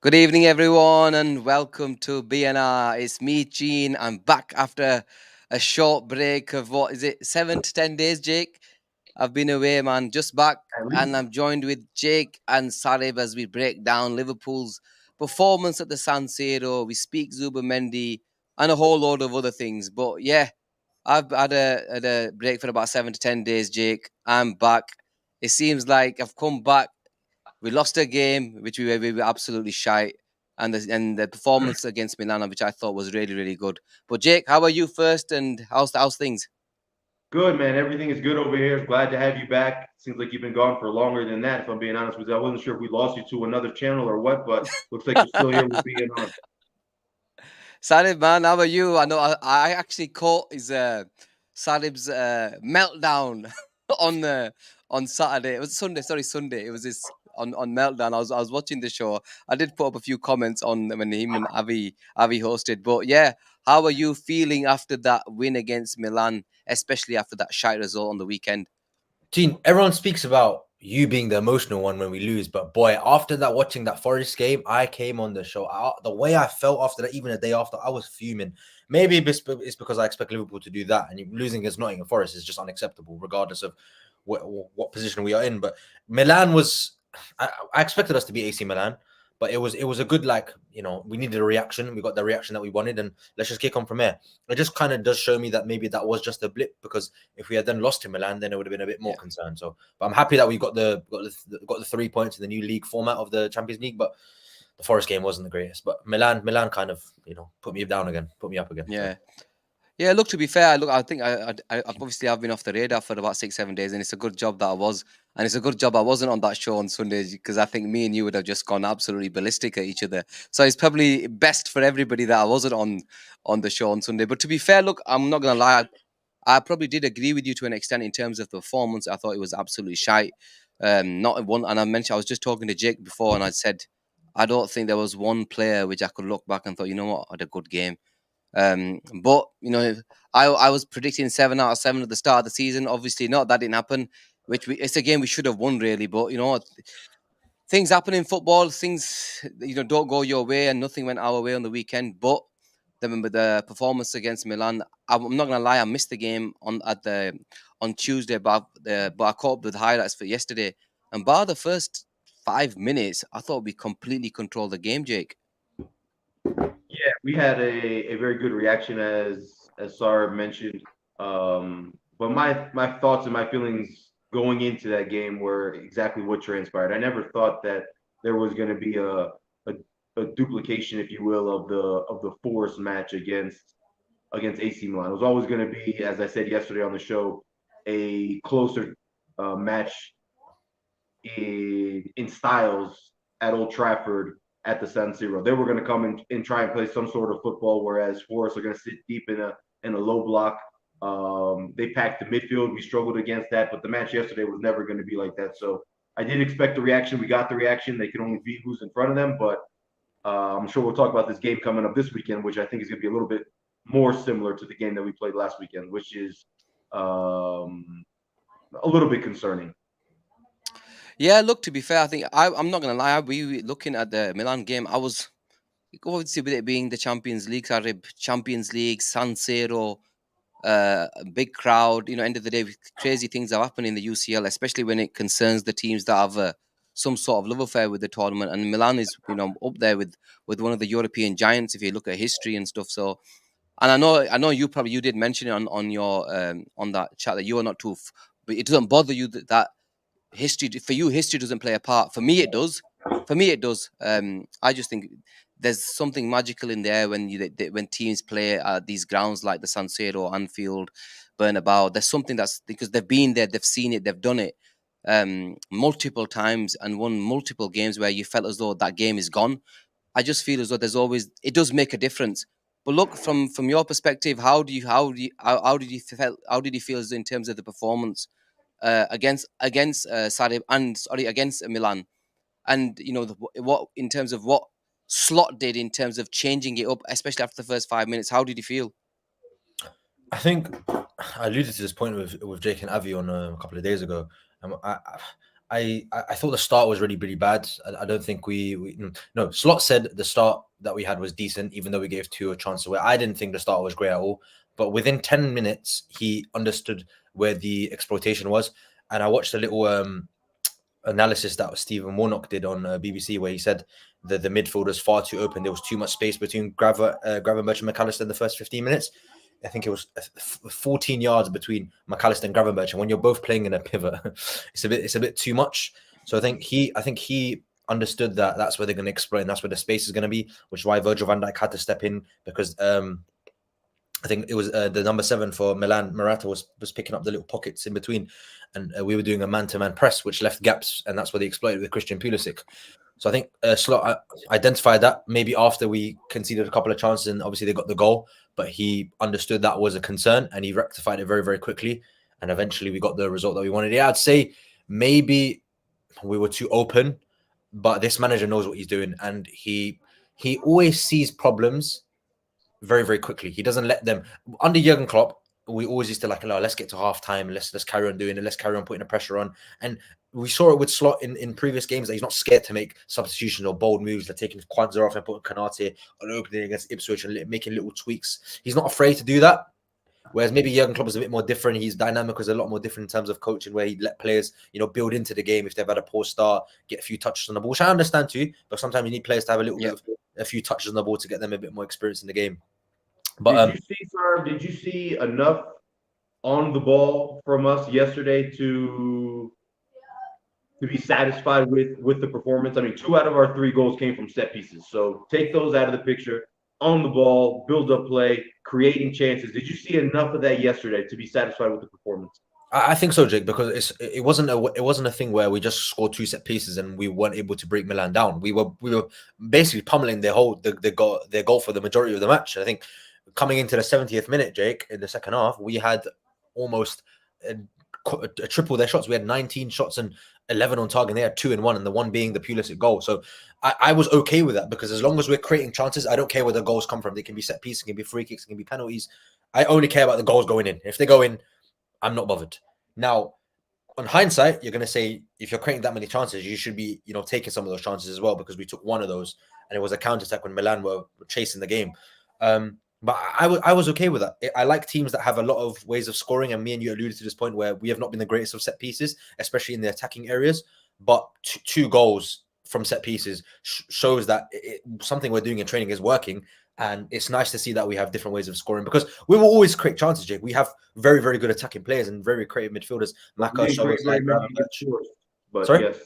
Good evening, everyone, and welcome to BNR. It's me, Gene. I'm back after a short break of 7 to 10 days, Jake? I've been away, man, just back, and I'm joined with Jake and Sarib as we break down Liverpool's performance at the San Siro. We speak Zubimendi and a whole load of other things. But yeah, I've had a break for about 7 to 10 days, Jake. I'm back. It seems like I've come back. We lost a game, which we were absolutely shy, and the performance against Milan, which I thought was really, really good. But Jake, how are you first, and how's things? Good, man. Everything is good over here. Glad to have you back. Seems like you've been gone for longer than that, if I'm being honest with you. I wasn't sure if we lost you to another channel or what, but looks like you're still here with being on. Sarib, man, how are you? I know I actually caught his Sarib's meltdown on on Saturday. It was Sunday. Sorry, Sunday. It was this on meltdown. I was watching the show. I did put up a few comments on when him and Avi hosted. But yeah, how are you feeling after that win against Milan, especially after that shite result on the weekend? Gene, everyone speaks about you being the emotional one when we lose, but boy, after that, watching that Forest game, I came on the show. The way I felt after that, even a day after, I was fuming. Maybe it's because I expect Liverpool to do that, and losing against Nottingham Forest is just unacceptable, regardless of what position we are in. But Milan was, I expected us to be AC Milan, but it was a good, we needed a reaction. We got the reaction that we wanted, and let's just kick on from here. It just kind of does show me that maybe that was just a blip, because if we had then lost to Milan, then it would have been a bit more concerned. So, but I'm happy that we got the 3 points in the new league format of the Champions League. But the Forest game wasn't the greatest. But Milan kind of put me up again. Yeah. So. Yeah, look, to be fair, I think obviously I've been off the radar for about 6-7 days, and it's a good job that I was. And it's a good job I wasn't on that show on Sunday, because I think me and you would have just gone absolutely ballistic at each other. So it's probably best for everybody that I wasn't on the show on Sunday. But to be fair, look, I'm not going to lie. I probably did agree with you to an extent in terms of the performance. I thought it was absolutely shite. Not one, and I was just talking to Jake before, and I said, I don't think there was one player which I could look back and thought, you know what, I had a good game. But I was predicting 7 out of 7 at the start of the season. Obviously, not that didn't happen. It's a game we should have won, really. But things happen in football. Things don't go your way, and nothing went our way on the weekend. But the performance against Milan, I'm not gonna lie, I missed the game on Tuesday, but I caught up with the highlights for yesterday. And by the first 5 minutes, I thought we completely controlled the game, Jake. Yeah, we had a very good reaction, as Sarib mentioned. But my thoughts and my feelings going into that game were exactly what transpired. I never thought that there was going to be a duplication, if you will, of the Forest match against AC Milan. It was always going to be, as I said yesterday on the show, a closer match in styles at Old Trafford at the San Siro. They were going to come and try and play some sort of football, whereas Forest are going to sit deep in a low block. They packed the midfield. We struggled against that, but the match yesterday was never going to be like that. So I did expect the reaction. We got the reaction. They can only beat who's in front of them, but I'm sure we'll talk about this game coming up this weekend, which I think is going to be a little bit more similar to the game that we played last weekend, which is a little bit concerning. Yeah, look, to be fair, I think I'm not going to lie. We looking at the Milan game, I was obviously with it being the Champions League, Sarib, Champions League, San Siro, a big crowd. End of the day, crazy things have happened in the UCL, especially when it concerns the teams that have some sort of love affair with the tournament. And Milan is, up there with one of the European giants if you look at history and stuff. So, and I know you did mention it on your on that chat that you are not too, but it doesn't bother you that history for you, history doesn't play a part. For me, it does. I just think there's something magical in there when when teams play at these grounds like the San Siro, Anfield, Bernabeu. There's something that's because they've been there, they've seen it, they've done it multiple times and won multiple games where you felt as though that game is gone. I just feel as though it does make a difference. But look, from your perspective, how did you feel in terms of the performance against Sarib against Milan, and what in terms of what Slot did in terms of changing it up, especially after the first 5 minutes? How did you feel? I think I alluded to this point with Jake and Avi on a couple of days ago. I thought the start was really bad. I don't think we no. Slot said the start that we had was decent, even though we gave 2 a chance away. I didn't think the start was great at all. But within 10 minutes, he understood where the exploitation was, and I watched a little analysis that Stephen Warnock did on BBC, where he said the midfield was far too open. There was too much space between Gravenberch and McAllister in the first 15 minutes. I think it was 14 yards between McAllister and Gravenberch, and when you're both playing in a pivot, it's a bit too much. So I think he understood that that's where they're going to exploit, and that's where the space is going to be, which is why Virgil van Dijk had to step in, because I think it was the number 7 for Milan, Morata, was picking up the little pockets in between, and we were doing a man-to-man press, which left gaps, and that's where they exploited with Christian Pulisic. So I think Slot identified that maybe after we conceded a couple of chances, and obviously they got the goal, but he understood that was a concern, and he rectified it very, very quickly, and eventually we got the result that we wanted. Yeah, I'd say maybe we were too open, but this manager knows what he's doing, and he always sees problems very, very quickly. He doesn't let them. Under Jurgen Klopp, we always used to like, oh, let's get to half time, let's carry on doing it, let's carry on putting the pressure on. And we saw it with Slot in previous games that he's not scared to make substitutions or bold moves, like taking Kwanzaa off and putting Kanate on opening against Ipswich and making little tweaks. He's not afraid to do that. Whereas maybe Jurgen Klopp is a bit more different. His dynamic was a lot more different in terms of coaching, where he let players, build into the game if they've had a poor start, get a few touches on the ball, which I understand too. But sometimes you need players to have a little bit of a few touches on the ball to get them a bit more experience in the game. But did you see enough on the ball from us yesterday to be satisfied with the performance? I mean, 2 out of our 3 goals came from set pieces. So take those out of the picture. On the ball, build up play, creating chances. Did you see enough of that yesterday to be satisfied with the performance? I think so, Jake, because it wasn't a thing where we just scored 2 set pieces and we weren't able to break Milan down. We were basically pummeling their goal for the majority of the match. I think coming into the 70th minute, Jake, in the second half, we had almost a triple their shots. We had 19 shots and 11 on target. They had 2 and 1, and the one being the Pulisic goal. So I was okay with that, because as long as we're creating chances, I don't care where the goals come from. They can be set pieces, it can be free kicks, it can be penalties. I only care about the goals going in. If they go in, I'm not bothered. Now, on hindsight, you're going to say, if you're creating that many chances, you should be, taking some of those chances as well, because we took one of those, and it was a counter-attack when Milan were chasing the game. But I was okay with that. I like teams that have a lot of ways of scoring, and me and you alluded to this point where we have not been the greatest of set pieces, especially in the attacking areas. But 2 goals from set pieces shows that something we're doing in training is working, and it's nice to see that we have different ways of scoring, because we will always create chances, Jake. We have very, very good attacking players and very creative midfielders. Maka, Szoboszlai, but sorry? Yes,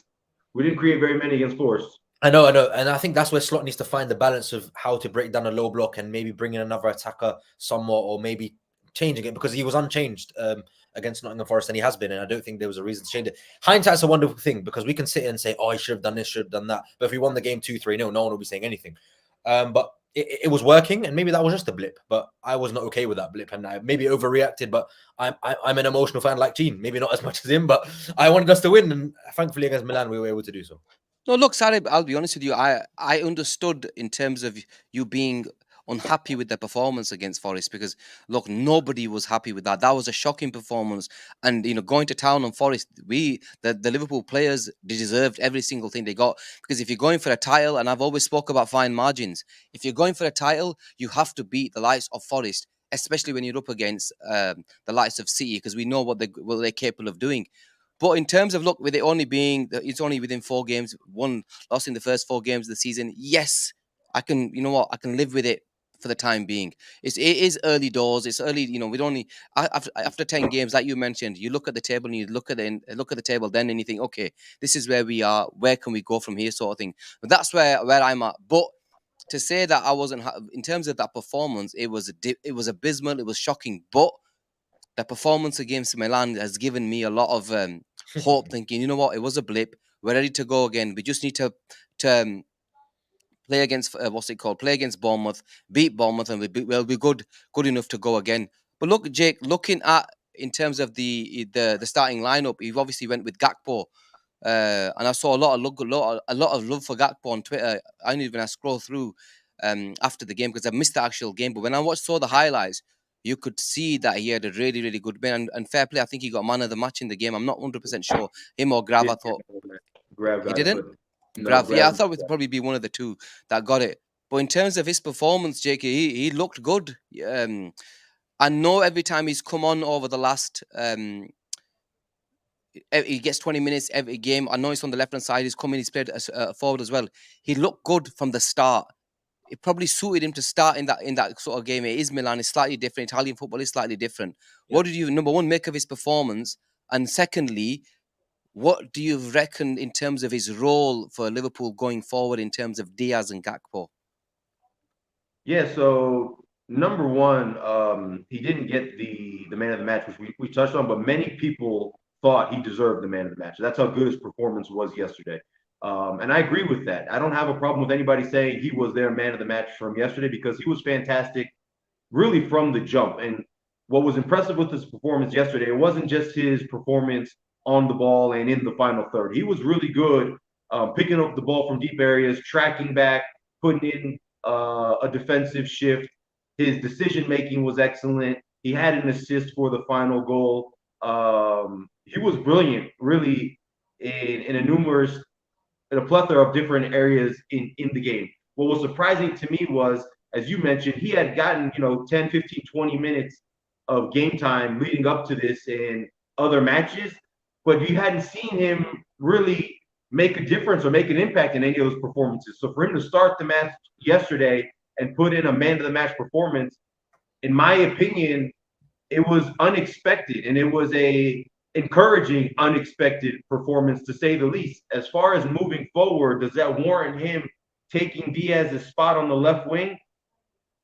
we didn't create very many against Forest. I know, and I think that's where Slot needs to find the balance of how to break down a low block and maybe bring in another attacker somewhat, or maybe changing it, because he was unchanged against Nottingham Forest, and he has been, and I don't think there was a reason to change it. Hindsight's a wonderful thing, because we can sit and say, oh, he should have done this, should have done that. But if we won the game 2-3, no one will be saying anything. But it was working, and maybe that was just a blip, but I was not okay with that blip, and I maybe overreacted. But I'm an emotional fan like Gene, maybe not as much as him, but I wanted us to win, and thankfully against Milan we were able to do so. No, look, Sarib, I'll be honest with you. I understood in terms of you being unhappy with the performance against Forest, because look, nobody was happy with that. That was a shocking performance, and going to town on Forest, the Liverpool players deserved every single thing they got, because if you're going for a title, and I've always spoke about fine margins, if you're going for a title, you have to beat the likes of Forest, especially when you're up against the likes of City, because we know what they're capable of doing. But in terms of, look, with it only being, it's only within 4 games, 1 loss in the first 4 games of the season. Yes, I can, I can live with it for the time being. It is early doors. It's early, we don't after 10 games, like you mentioned, you look at the table and you look at the table then, and you think, okay, this is where we are. Where can we go from here, sort of thing. But that's where I'm at. But to say that I wasn't, in terms of that performance, it was abysmal. It was shocking. But the performance against Milan has given me a lot of hope, thinking, you know what, it was a blip. We're ready to go again. We just need to play against play against Bournemouth, beat Bournemouth, and we'll be good enough to go again. But look, Jake, looking at in terms of the starting lineup, he obviously went with Gakpo, and I saw a lot of love for Gakpo on Twitter. I didn't even scroll through after the game, because I missed the actual game. But when I saw the highlights, you could see that he had a really, really good win. And fair play, I think he got man of the match in the game. I'm not 100% sure. Him or Grav, I thought. Grav He got it, didn't? but no, Grav, yeah, I Grav. thought it would probably be one of the two that got it. But in terms of his performance, JK, he looked good. I know every time he's come on over the last, he gets 20 minutes every game. I know he's on the left hand side. He's coming. He's played forward as well. He looked good from the start. It probably suited him to start in that sort of game. It is Milan. It's slightly different. Italian football is slightly different. Yeah. What did you, number one, make of his performance, and secondly, what do you reckon in terms of his role for Liverpool going forward in terms of Diaz and Gakpo? Yeah, so number one, he didn't get the man of the match, which we touched on, but many people thought he deserved the man of the match. That's how good his performance was yesterday. And I agree with that. I don't have a problem with anybody saying he was their man of the match from yesterday because he was fantastic, really from the jump. And what was impressive with his performance yesterday, it wasn't just his performance on the ball and in the final third. He was really good picking up the ball from deep areas, tracking back, putting in a defensive shift. His decision making was excellent. He had an assist for the final goal. He was brilliant, really, in a plethora of different areas in the game. What was surprising to me was, as you mentioned, he had gotten 10, 15, 20 minutes of game time leading up to this in other matches, but you hadn't seen him really make a difference or make an impact in any of those performances. So for him to start the match yesterday and put in a man of the match performance, in my opinion, it was unexpected, and it was a encouraging unexpected performance, to say the least. As far as moving forward, does that warrant him taking Diaz's spot on the left wing?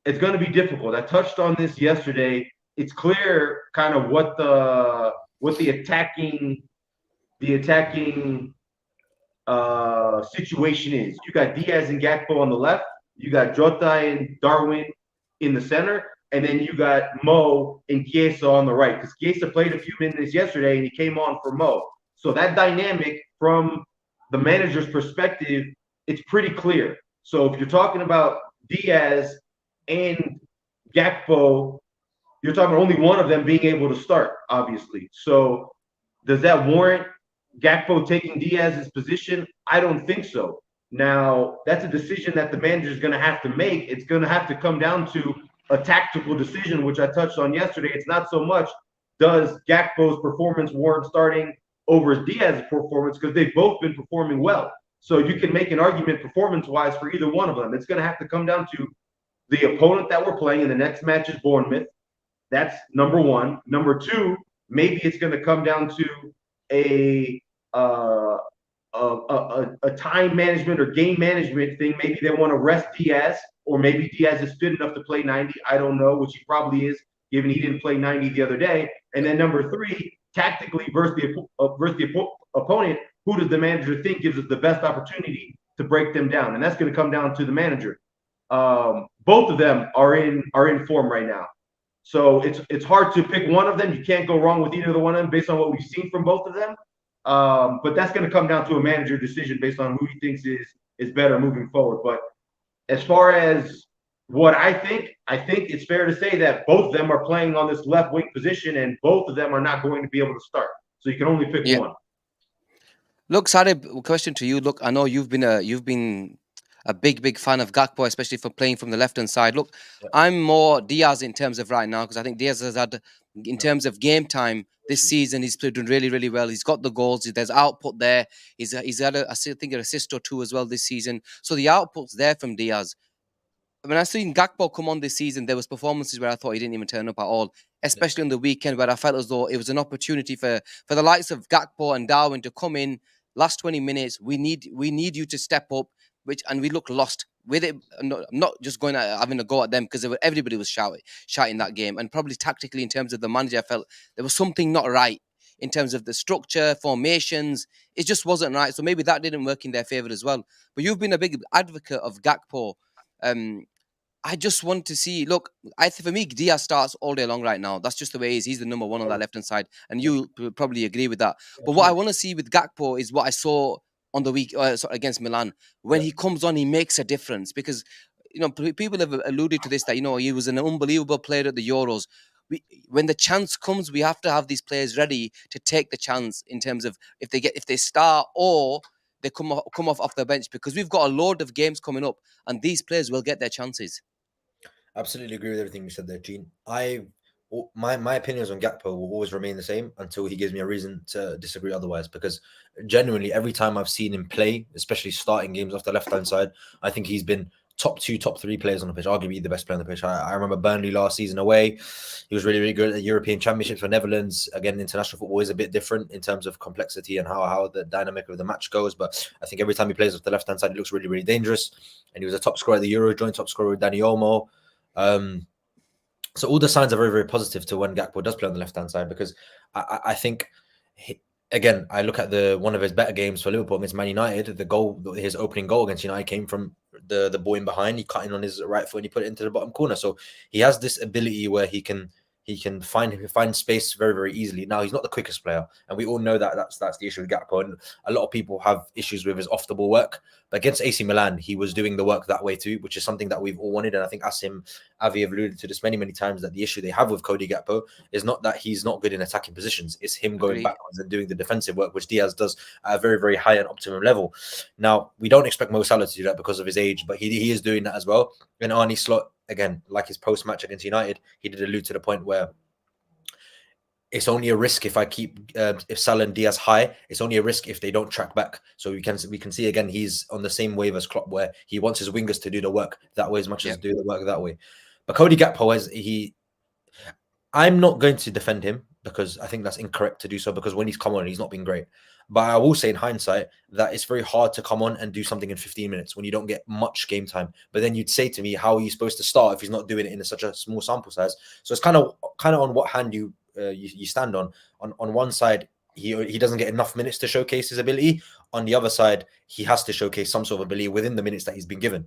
It's going to be difficult. I touched on this yesterday. It's clear kind of what the attacking situation is. You got Diaz and Gakpo on the left. You got Jota and Darwin in the center. And then you got Mo and Chiesa on the right. Because Chiesa played a few minutes yesterday and he came on for Mo. So that dynamic from the manager's perspective, it's pretty clear. So if you're talking about Diaz and Gakpo, you're talking only one of them being able to start, obviously. So does that warrant Gakpo taking Diaz's position? I don't think so. Now, that's a decision that the manager is going to have to make. It's going to have to come down to a tactical decision, which I touched on yesterday. It's not so much does Gakpo's performance warrant starting over Diaz's performance, because they've both been performing well. So you can make an argument performance-wise for either one of them. It's going to have to come down to the opponent that we're playing in the next match is Bournemouth. That's number one. Number two, maybe it's going to come down to a time management or game management thing. Maybe they want to rest Diaz, or maybe Diaz is fit enough to play 90. I don't know, which he probably is, given he didn't play 90 the other day. And then number three, tactically versus the opponent, who does the manager think gives us the best opportunity to break them down? And that's going to come down to the manager. Both of them are in form right now. So it's hard to pick one of them. You can't go wrong with either of the one of them based on what we've seen from both of them. But that's going to come down to a manager decision based on who he thinks is better moving forward. But as far as what I think it's fair to say that both of them are playing on this left wing position, and both of them are not going to be able to start. So you can only pick one. Look, Sarib, question to you. Look, I know you've been a big fan of Gakpo, especially for playing from the left-hand side. Look, I'm more Diaz in terms of right now, because I think Diaz has had, in terms of game time this season, he's played really, really well. He's got the goals. There's output there. He's had, I think, an assist or two as well this season. So the output's there from Diaz. When I seen Gakpo come on this season, there was performances where I thought he didn't even turn up at all, especially on the weekend, where I felt as though it was an opportunity for the likes of Gakpo and Darwin to come in last 20 minutes. We need you to step up, and we look lost with it. I'm not just going at having a go at them, because everybody was shouting that game, and probably tactically in terms of the manager, I felt there was something not right in terms of the structure, formations. It just wasn't right. So maybe that didn't work in their favor as well. But you've been a big advocate of Gakpo. I just want to see. Look, for me, Diaz starts all day long right now. That's just the way he is. He's the number one on that left hand side, and you probably agree with that. But what I want to see with Gakpo is what I saw on the week against Milan. When he comes on, he makes a difference, because people have alluded to this, that he was an unbelievable player at the Euros. When the chance comes, we have to have these players ready to take the chance, in terms of if they start or they come off the bench, because we've got a load of games coming up, and these players will get their chances. Absolutely agree with everything you said there, Gene. My opinions on Gakpo will always remain the same until he gives me a reason to disagree otherwise. Because genuinely, every time I've seen him play, especially starting games off the left hand side, I think he's been top 2, top 3 players on the pitch. Arguably the best player on the pitch. I remember Burnley last season away. He was really, really good at the European Championships for Netherlands. Again, international football is a bit different in terms of complexity and how the dynamic of the match goes. But I think every time he plays off the left hand side, he looks really, really dangerous. And he was a top scorer at the Euro, joint top scorer with Dani Olmo. So all the signs are very, very positive to when Gakpo does play on the left-hand side, because I think, again, I look at one of his better games for Liverpool against Man United. His opening goal against United came from the ball in behind. He cut in on his right foot and he put it into the bottom corner. So he has this ability where he can find space very, very easily. Now, he's not the quickest player, and we all know that that's the issue with Gakpo. And a lot of people have issues with his off-the-ball work. But against AC Milan, he was doing the work that way too, which is something that we've all wanted. And I think Asim, Avi have alluded to this many, many times, that the issue they have with Cody Gakpo is not that he's not good in attacking positions. It's him going backwards and doing the defensive work, which Diaz does at a very, very high and optimum level. Now, we don't expect Mo Salah to do that because of his age, but he is doing that as well. And Arne Slot, again, like his post-match against United, he did allude to the point where it's only a risk if I keep if Salah and Diaz high. It's only a risk if they don't track back. So we can see again, he's on the same wave as Klopp, where he wants his wingers to do the work that way as much as do the work that way. But Cody Gakpo, I'm not going to defend him, because I think that's incorrect to do so, because when he's come on, he's not been great. But I will say in hindsight that it's very hard to come on and do something in 15 minutes when you don't get much game time. But then you'd say to me, how are you supposed to start if he's not doing it in such a small sample size? So it's kind of on what hand you stand on. On one side, he doesn't get enough minutes to showcase his ability. On the other side, he has to showcase some sort of ability within the minutes that he's been given.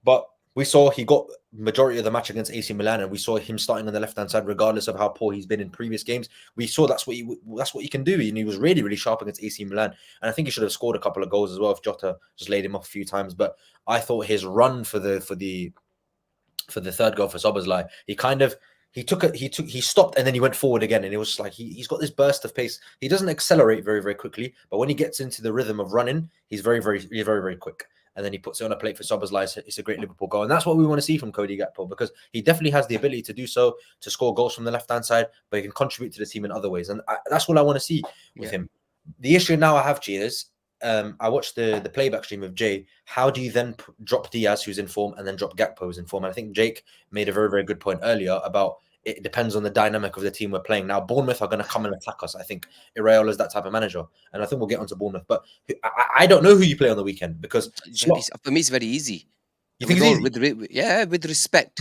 But we saw he got majority of the match against AC Milan, and we saw him starting on the left-hand side, regardless of how poor he's been in previous games. We saw that's what he can do, and he was really, really sharp against AC Milan. And I think he should have scored a couple of goals as well if Jota just laid him off a few times. But I thought his run for the third goal for Szoboszlai, he stopped and then he went forward again, and it was like he's got this burst of pace. He doesn't accelerate very, very quickly, but when he gets into the rhythm of running, he's very, very, very, very quick. And then he puts it on a plate for Szoboszlai. It's a great Liverpool goal, and that's what we want to see from Cody Gakpo, because he definitely has the ability to do so, to score goals from the left-hand side, but he can contribute to the team in other ways, and that's what I want to see with him. The issue now I have, G, is I watched the playback stream of Jay. How do you then drop Diaz, who's in form, and then drop Gakpo, who's in form? And I think Jake made a very, very good point earlier about it depends on the dynamic of the team we're playing. Now, Bournemouth are going to come and attack us. I think Iraola is that type of manager, and I think we'll get onto Bournemouth. But I don't know who you play on the weekend, because for me it's very easy. You think it's easy? With respect.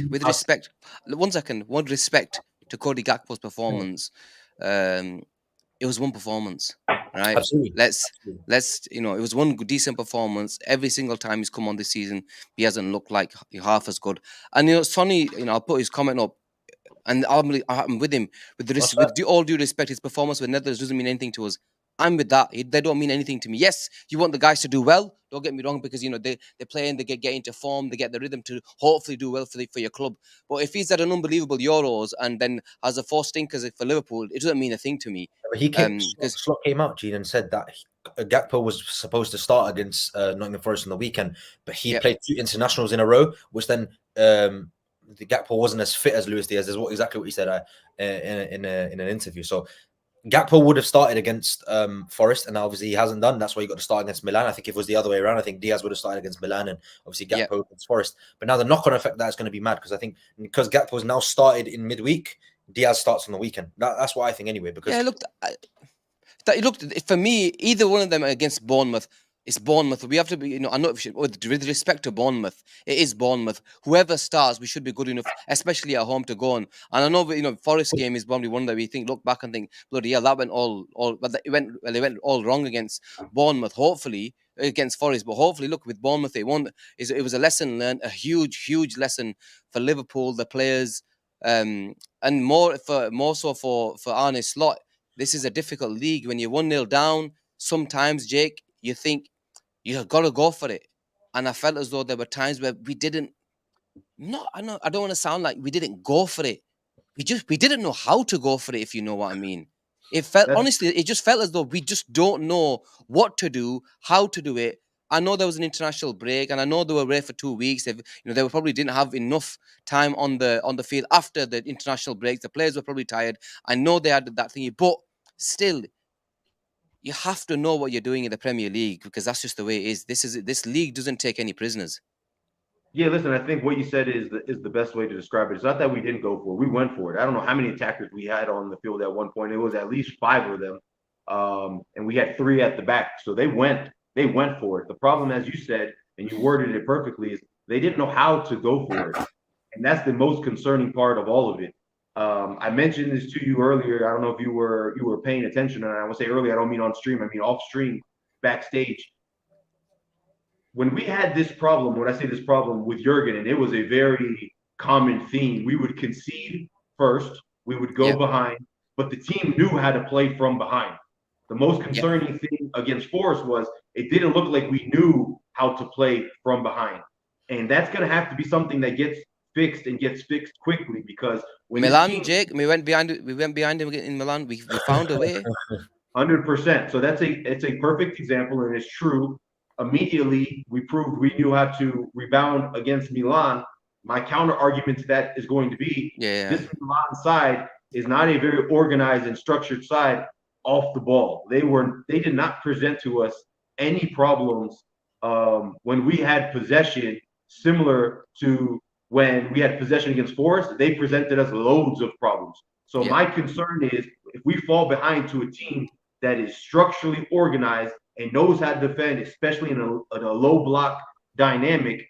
One second. With respect to Cody Gakpo's performance, it was one performance, right? Absolutely. Let's it was one decent performance. Every single time he's come on this season, he hasn't looked like half as good. And Sonny, I'll put his comment up, and I'm with him. With all due respect, his performance with Netherlands doesn't mean anything to us. I'm with that. They don't mean anything to me. Yes, you want the guys to do well. Don't get me wrong, because they're playing, they get into form, they get the rhythm to hopefully do well for your club. But if he's had an unbelievable Euros and then has a 4 stinkers for Liverpool, it doesn't mean a thing to me. He Slot came out, Gene, and said that Gakpo was supposed to start against Nottingham Forest on the weekend, but he played 2 internationals in a row, which then the Gakpo wasn't as fit as Luis Diaz. Is exactly what he said in an interview. So Gakpo would have started against Forest, and obviously he hasn't done. That's why he got to start against Milan. I think if it was the other way around, I think Diaz would have started against Milan, and obviously Gakpo against Forest. But now the knock-on effect that is going to be mad, because I think because Gakpo's now started in midweek, Diaz starts on the weekend. That's what I think anyway. Because looked for me, either one of them against Bournemouth. It's Bournemouth. We have to be, I'm not with respect to Bournemouth. It is Bournemouth. Whoever starts, we should be good enough, especially at home, to go on. And I know, Forest game is probably one that we look back and think, bloody hell, that went it went all wrong against Bournemouth. Hopefully against Forest, but hopefully, look, with Bournemouth, they won. It was a lesson learned, a huge lesson for Liverpool, the players, and more so for Arne Slot. This is a difficult league. When you're 1-0 down, sometimes, Jake, you think, you've got to go for it. And I felt as though there were times where we didn't. I know I don't want to sound like we didn't go for it. We didn't know how to go for it, if you know what I mean. It felt That's honestly, it just felt as though we just don't know what to do, how to do it. I know there was an international break, and I know they were away for 2 weeks. They were probably didn't have enough time on the field after the international break. The players were probably tired. I know they had that thingy, but still, you have to know what you're doing in the Premier League because that's just the way it is. This league doesn't take any prisoners. Yeah, listen, I think what you said is the best way to describe it. It's not that we didn't go for it. We went for it. I don't know how many attackers we had on the field at one point. It was at least 5 of them. And we had 3 at the back. So they went for it. The problem, as you said, and you worded it perfectly, is they didn't know how to go for it. And that's the most concerning part of all of it. I mentioned this to you earlier. I don't know if you were paying attention, and I would say earlier, I don't mean on stream, I mean off stream, backstage. When we had this problem, when I say this problem with Jurgen, and it was a very common theme, we would concede first, we would go Yep, behind, but the team knew how to play from behind. The most yep. concerning thing against Forest was it didn't look like we knew how to play from behind. And that's going to have to be something that gets fixed and gets fixed quickly because when this Milan, team Jake, we went behind him in Milan. We found a way. 100%. So it's a perfect example, and it's true. Immediately, we proved we knew how to rebound against Milan. My counter argument to that is going to be Yeah, this Milan side is not a very organized and structured side off the ball. They did not present to us any problems when we had possession, similar to when we had possession against Forest. They presented us loads of problems. So yeah, my concern is if we fall behind to a team that is structurally organized and knows how to defend, especially in a low block dynamic,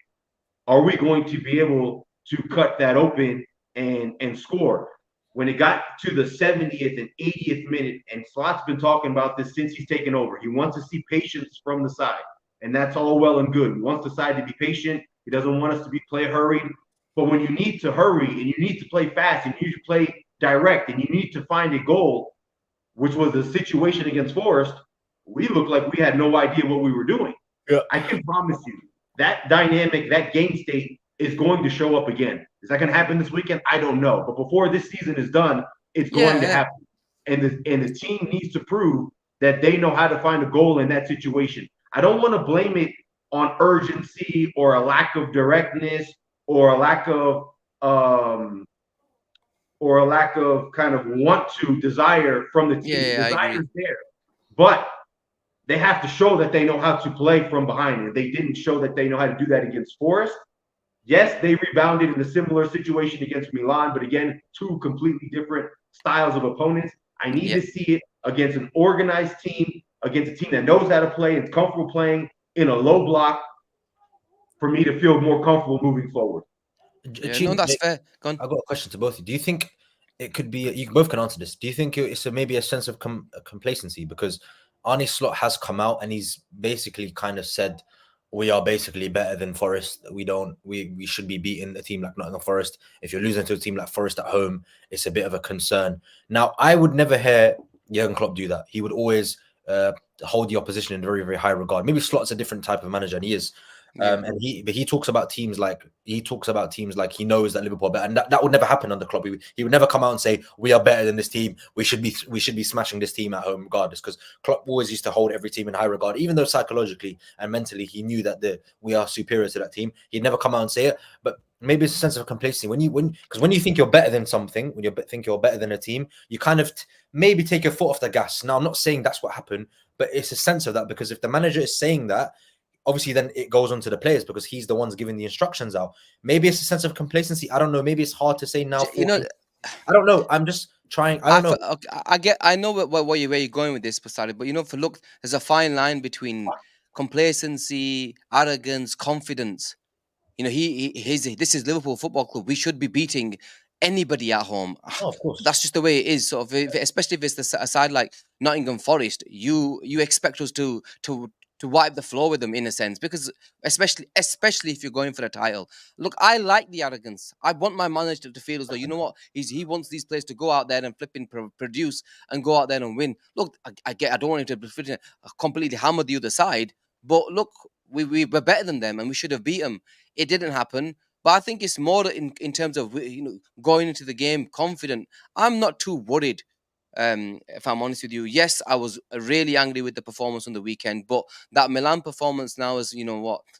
are we going to be able to cut that open and score? When it got to the 70th and 80th minute, and Slot's been talking about this since he's taken over, he wants to see patience from the side. And that's all well and good. He wants the side to be patient. He doesn't want us to be play hurried. But when you need to hurry and you need to play fast and you need to play direct and you need to find a goal, which was the situation against Forest, we looked like we had no idea what we were doing. Yeah. I can promise you that dynamic, that game state is going to show up again. Is that going to happen this weekend? I don't know. But before this season is done, it's going to yeah. happen. And the team needs to prove that they know how to find a goal in that situation. I don't want to blame it on urgency or a lack of directness or a lack of kind of want to desire from the team. Yeah, I Desire agree. is there, but they have to show that they know how to play from behind. And they didn't show that they know how to do that against Forest. Yes, they rebounded in a similar situation against Milan, but again, 2 completely different styles of opponents. I need Yeah. to see it against an organized team, against a team that knows how to play and is comfortable playing in a low block for me to feel more comfortable moving forward. Yeah, no, that's fair. Go on. I've got a question to both of you. Do you think it could be, you both can answer this, do you think it's maybe a sense of complacency? Because Arne Slot has come out and he's basically kind of said, we are basically better than Forest. We should be beating a team like Nottingham Forest. If you're losing to a team like Forest at home, it's a bit of a concern. Now, I would never hear Jurgen Klopp do that. He would always hold the opposition in very, very high regard. Maybe Slot's a different type of manager, and he is. Yeah. And he talks about teams like he knows that Liverpool are better, and that would never happen under Klopp. He would never come out and say we are better than this team. We should be smashing this team at home regardless, because Klopp always used to hold every team in high regard, even though psychologically and mentally he knew that we are superior to that team. He'd never come out and say it, but maybe it's a sense of complacency because when you think you're better than something, when you think you're better than a team, you kind of maybe take your foot off the gas. Now, I'm not saying that's what happened, but it's a sense of that, because if the manager is saying that, obviously then it goes on to the players because he's the ones giving the instructions out. Maybe it's a sense of complacency. I don't know. Maybe it's hard to say now. I don't know. I'm just trying. I don't know. I know where you're going with this, Sarib, but look, there's a fine line between complacency, arrogance, confidence. This is Liverpool Football Club. We should be beating anybody at home. Oh, of course. That's just the way it is. So, especially if it's a side like Nottingham Forest, you expect us to wipe the floor with them in a sense, because especially if you're going for a title. Look, I like the arrogance. I want my manager to feel as though, you know what, he wants these players to go out there and flipping produce and go out there and win. Look, I don't want him to completely hammer the other side, but look, we were better than them and we should have beat them. It didn't happen. But I think it's more in terms of going into the game confident. I'm not too worried. If I'm honest with you, yes, I was really angry with the performance on the weekend, but that Milan performance now has,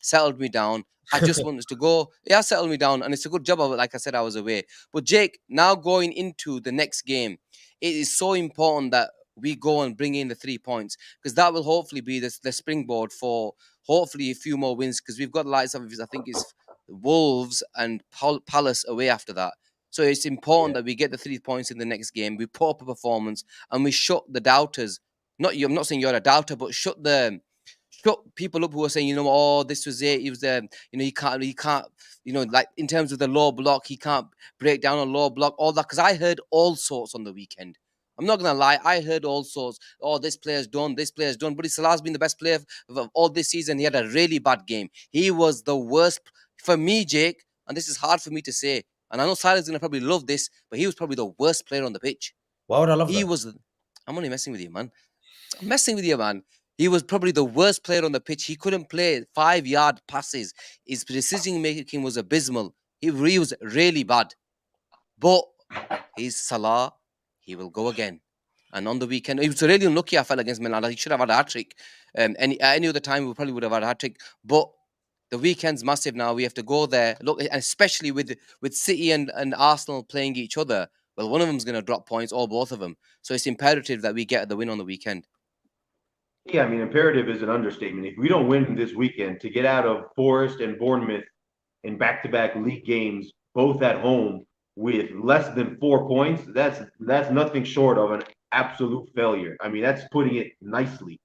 settled me down. I just want us to go. Yeah, settled me down, and it's a good job of it. Like I said, I was away. But Jake, now going into the next game, it is so important that we go and bring in the 3 points, because that will hopefully be the springboard for hopefully a few more wins. Because we've got the likes of, I think it's Wolves and Palace away after that. So it's important that we get the 3 points in the next game. We put up a performance and we shut the doubters. Not you. I'm not saying you're a doubter, but shut people up who are saying, oh, this was it. He was he can't, like in terms of the low block, he can't break down a low block, all that. Because I heard all sorts on the weekend. I'm not gonna lie, I heard all sorts. Oh, this player's done, this player's done. But Salah's been the best player of all this season. He had a really bad game. He was the worst for me, Jake. And this is hard for me to say. And I know Silas gonna probably love this, but he was probably the worst player on the pitch. Why would I love He that? was. I'm only messing with you, man. I'm messing with you, man. He was probably the worst player on the pitch. He couldn't play 5-yard passes. His decision making was abysmal. He was really bad. But he's Salah. He will go again. And on the weekend, he was really unlucky, I felt, against Milan. He should have had a hat-trick. Any other time, we probably would have had a hat-trick. But the weekend's massive now. We have to go there. Look, and especially with City and Arsenal playing each other. Well, one of them's going to drop points, or both of them. So it's imperative that we get the win on the weekend. Yeah, I mean, imperative is an understatement. If we don't win this weekend, to get out of Forest and Bournemouth in back-to-back league games, both at home, with less than 4 points, that's nothing short of an absolute failure. I mean, that's putting it nicely.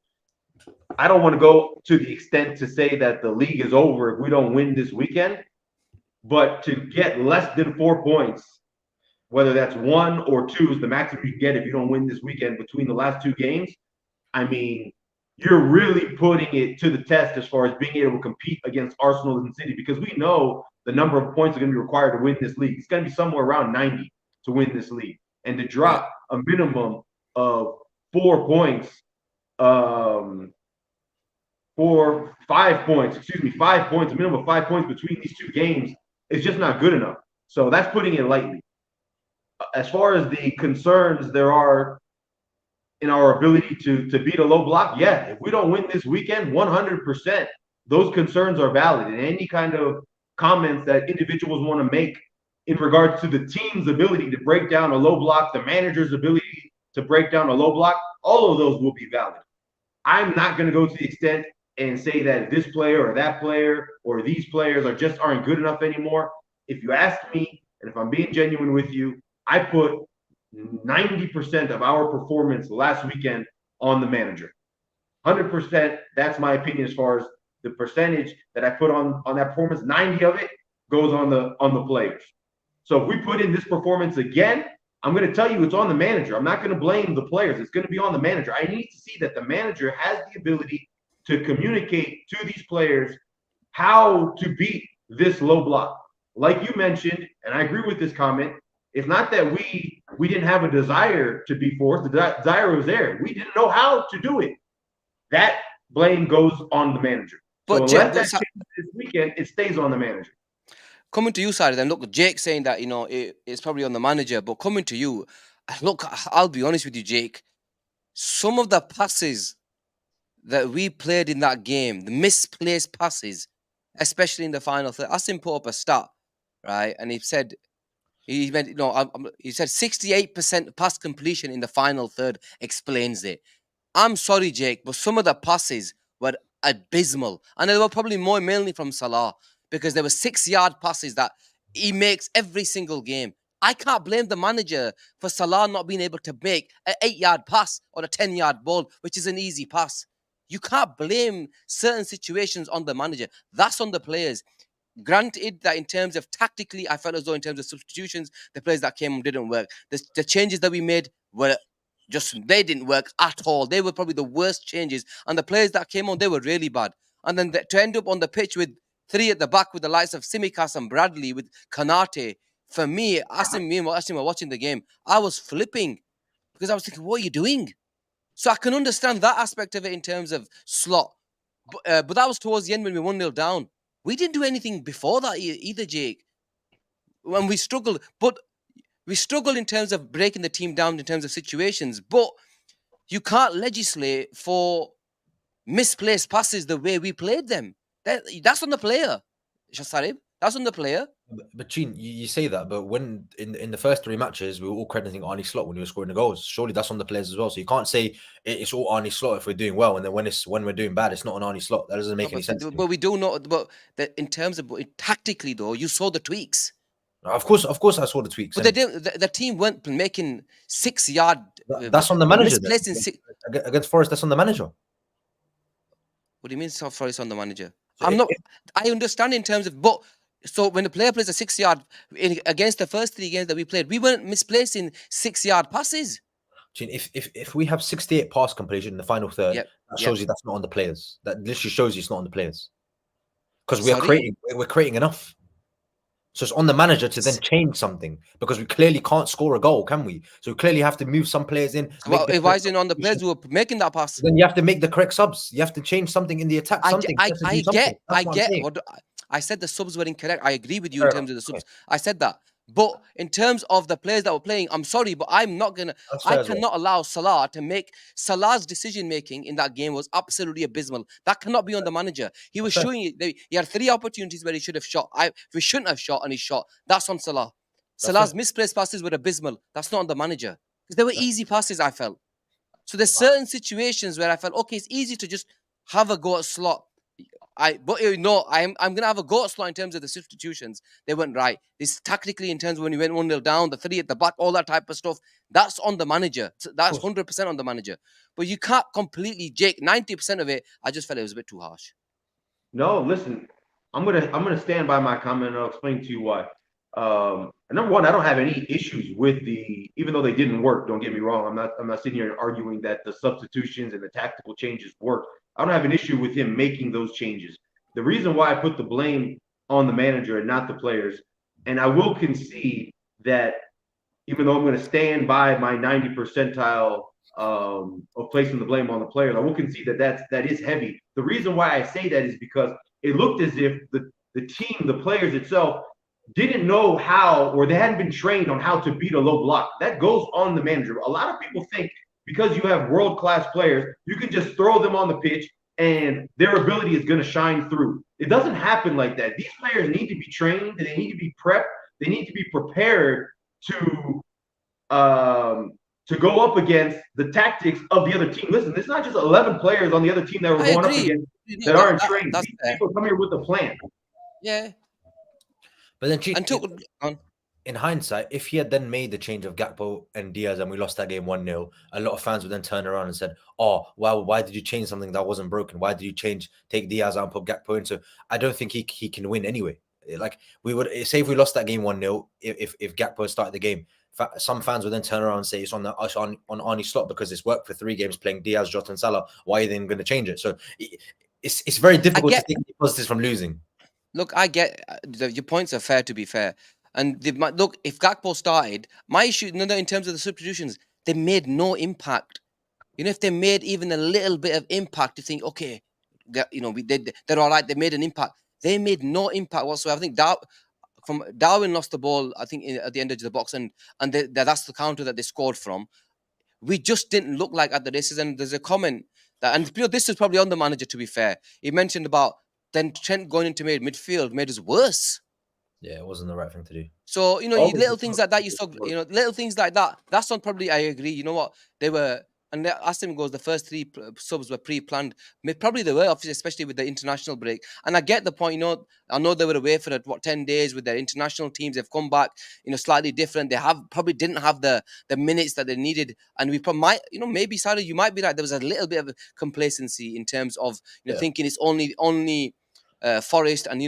I don't want to go to the extent to say that the league is over if we don't win this weekend, but to get less than 4 points, whether that's 1 or 2 is the maximum you can get if you don't win this weekend between the last 2 games. I mean, you're really putting it to the test as far as being able to compete against Arsenal and City, because we know the number of points are going to be required to win this league. It's going to be somewhere around 90 to win this league. And to drop a minimum of 4 points, for 5 points, a minimum of 5 points between these 2 games is just not good enough. So that's putting it lightly. As far as the concerns there are in our ability to beat a low block, yeah, if we don't win this weekend, 100%, those concerns are valid. And any kind of comments that individuals want to make in regards to the team's ability to break down a low block, the manager's ability to break down a low block, all of those will be valid. I'm not going to go to the extent and say that this player or that player or these players aren't good enough anymore. If you ask me, and if I'm being genuine with you, I put 90% of our performance last weekend on the manager. 100%, that's my opinion as far as the percentage that I put on that performance. 90 of it goes on the players. So if we put in this performance again, I'm going to tell you it's on the manager. I'm not going to blame the players. It's going to be on the manager. I need to see that the manager has the ability to communicate to these players how to beat this low block. Like you mentioned, and I agree with this comment, it's not that we didn't have a desire to be forced. The desire was there. We didn't know how to do it. That blame goes on the manager. But so unless that changes this weekend, it stays on the manager. Coming to you, Sarib, then look, Jake saying that it's probably on the manager, but coming to you, look, I'll be honest with you, Jake. Some of the passes that we played in that game, the misplaced passes, especially in the final third, Asim put up a stat, right? And he said, he said 68% pass completion in the final third explains it. I'm sorry, Jake, but some of the passes were abysmal. And they were probably mainly from Salah, because there were 6-yard passes that he makes every single game. I can't blame the manager for Salah not being able to make an 8-yard pass or a 10-yard ball, which is an easy pass. You can't blame certain situations on the manager. That's on the players. Granted that in terms of tactically, I felt as though in terms of substitutions, the players that came didn't work. The changes that we made were they didn't work at all. They were probably the worst changes. And the players that came on, they were really bad. And then to end up on the pitch with 3 at the back with the likes of Tsimikas and Bradley, with Kanate, for me, Asim were watching the game, I was flipping, because I was thinking, what are you doing? So I can understand that aspect of it in terms of slot. But that was towards the end when we 1-0 down. We didn't do anything before that either, Jake. When we struggled, but we struggled in terms of breaking the team down in terms of situations. But you can't legislate for misplaced passes the way we played them. That's on the player, Sarib. That's on the player. But Gene, you say that, but when in the first 3 matches, we were all crediting Arnie Slot when he was scoring the goals. Surely that's on the players as well. So you can't say it's all Arnie Slot if we're doing well, and then when we're doing bad, it's not on Arnie Slot. That doesn't make any sense. But we do know. But in terms of tactically, though, you saw the tweaks. Of course, I saw the tweaks. But the team weren't making 6-yard. That's on the manager. Against Forest, that's on the manager. What do you mean, Forest on the manager? So I understand in terms of, but so when the player plays a 6-yard against the first 3 games that we played, we weren't misplacing 6-yard passes. If we have 68 pass completion in the final third, that shows you that's not on the players. That literally shows you it's not on the players. Because we're creating enough. So it's on the manager to then change something, because we clearly can't score a goal, can we? So we clearly have to move some players in. Well, why is it on the players who are making that pass? Then you have to make the correct subs. You have to change something in the attack. I get what I said. The subs were incorrect. I agree with you in terms of the subs. I said that. But in terms of the players that were playing, I'm sorry, but I'm not gonna. I cannot allow Salah to make. Salah's decision making in that game was absolutely abysmal. That cannot be on the manager. He was showing you. He had 3 opportunities where he should have shot. We shouldn't have shot, and he shot. That's on Salah. Salah's misplaced passes were abysmal. That's not on the manager, because they were easy passes. I felt. So there's certain situations where I felt okay. It's easy to just have a go at Slot. I'm gonna have a go at Slot in terms of the substitutions. They weren't right. This tactically in terms of when he went 1-0 down, the 3 at the back, all that type of stuff. That's on the manager. That's 100% on the manager. But you can't completely, Jake. 90% of it, I just felt it was a bit too harsh. No, listen, I'm gonna stand by my comment, and I'll explain to you why. Number one, I don't have any issues with even though they didn't work. Don't get me wrong. I'm not sitting here and arguing that the substitutions and the tactical changes worked. I don't have an issue with him making those changes. The reason why I put the blame on the manager and not the players, and I will concede that even though I'm going to stand by my 90 percentile of placing the blame on the players, I will concede that is heavy. The reason why I say that is because it looked as if the team, the players itself, didn't know how, or they hadn't been trained on how to beat a low block. That goes on the manager. A lot of people think because you have world-class players, you can just throw them on the pitch and their ability is going to shine through. It doesn't happen like that. These players need to be trained. They need to be prepped. They need to be prepared to go up against the tactics of the other team. Listen, it's not just 11 players on the other team that we're going up against that aren't trained. These people come here with a plan. Yeah. But then, in hindsight, if he had then made the change of Gakpo and Diaz and we lost that game 1-0, a lot of fans would then turn around and said, "Oh, well, why did you change something that wasn't broken? Why did you take Diaz out and put Gakpo in?" So I don't think he can win anyway. Like, we would say if we lost that game 1-0, if Gakpo started the game, some fans would then turn around and say it's on Arnie Slot because it's worked for 3 games playing Diaz, Jota, and Salah. Why are you then going to change it? So it's very difficult to take positives from losing. Look, I get your points are fair, to be fair. And look, if Gakpo started, my issue, in terms of the substitutions, they made no impact. If they made even a little bit of impact, you think, okay, they're all right. They made an impact. They made no impact whatsoever. I think Darwin lost the ball, I think, at the end of the box, and that's the counter that they scored from. We just didn't look like at the races. And there's a comment that, and this is probably on the manager, to be fair. He mentioned about then Trent going into midfield made us worse. Yeah, it wasn't the right thing to do. So, little things like that, you saw, little things like that. That's on probably, I agree. You know what? They were, and Asim goes, the first 3 subs were pre-planned. Probably they were, obviously, especially with the international break. And I get the point, I know they were away for 10 days with their international teams. They've come back, slightly different. They probably didn't have the minutes that they needed. And we probably might, maybe, Sarah, you might be right. There was a little bit of complacency in terms of, thinking it's only Forest, and,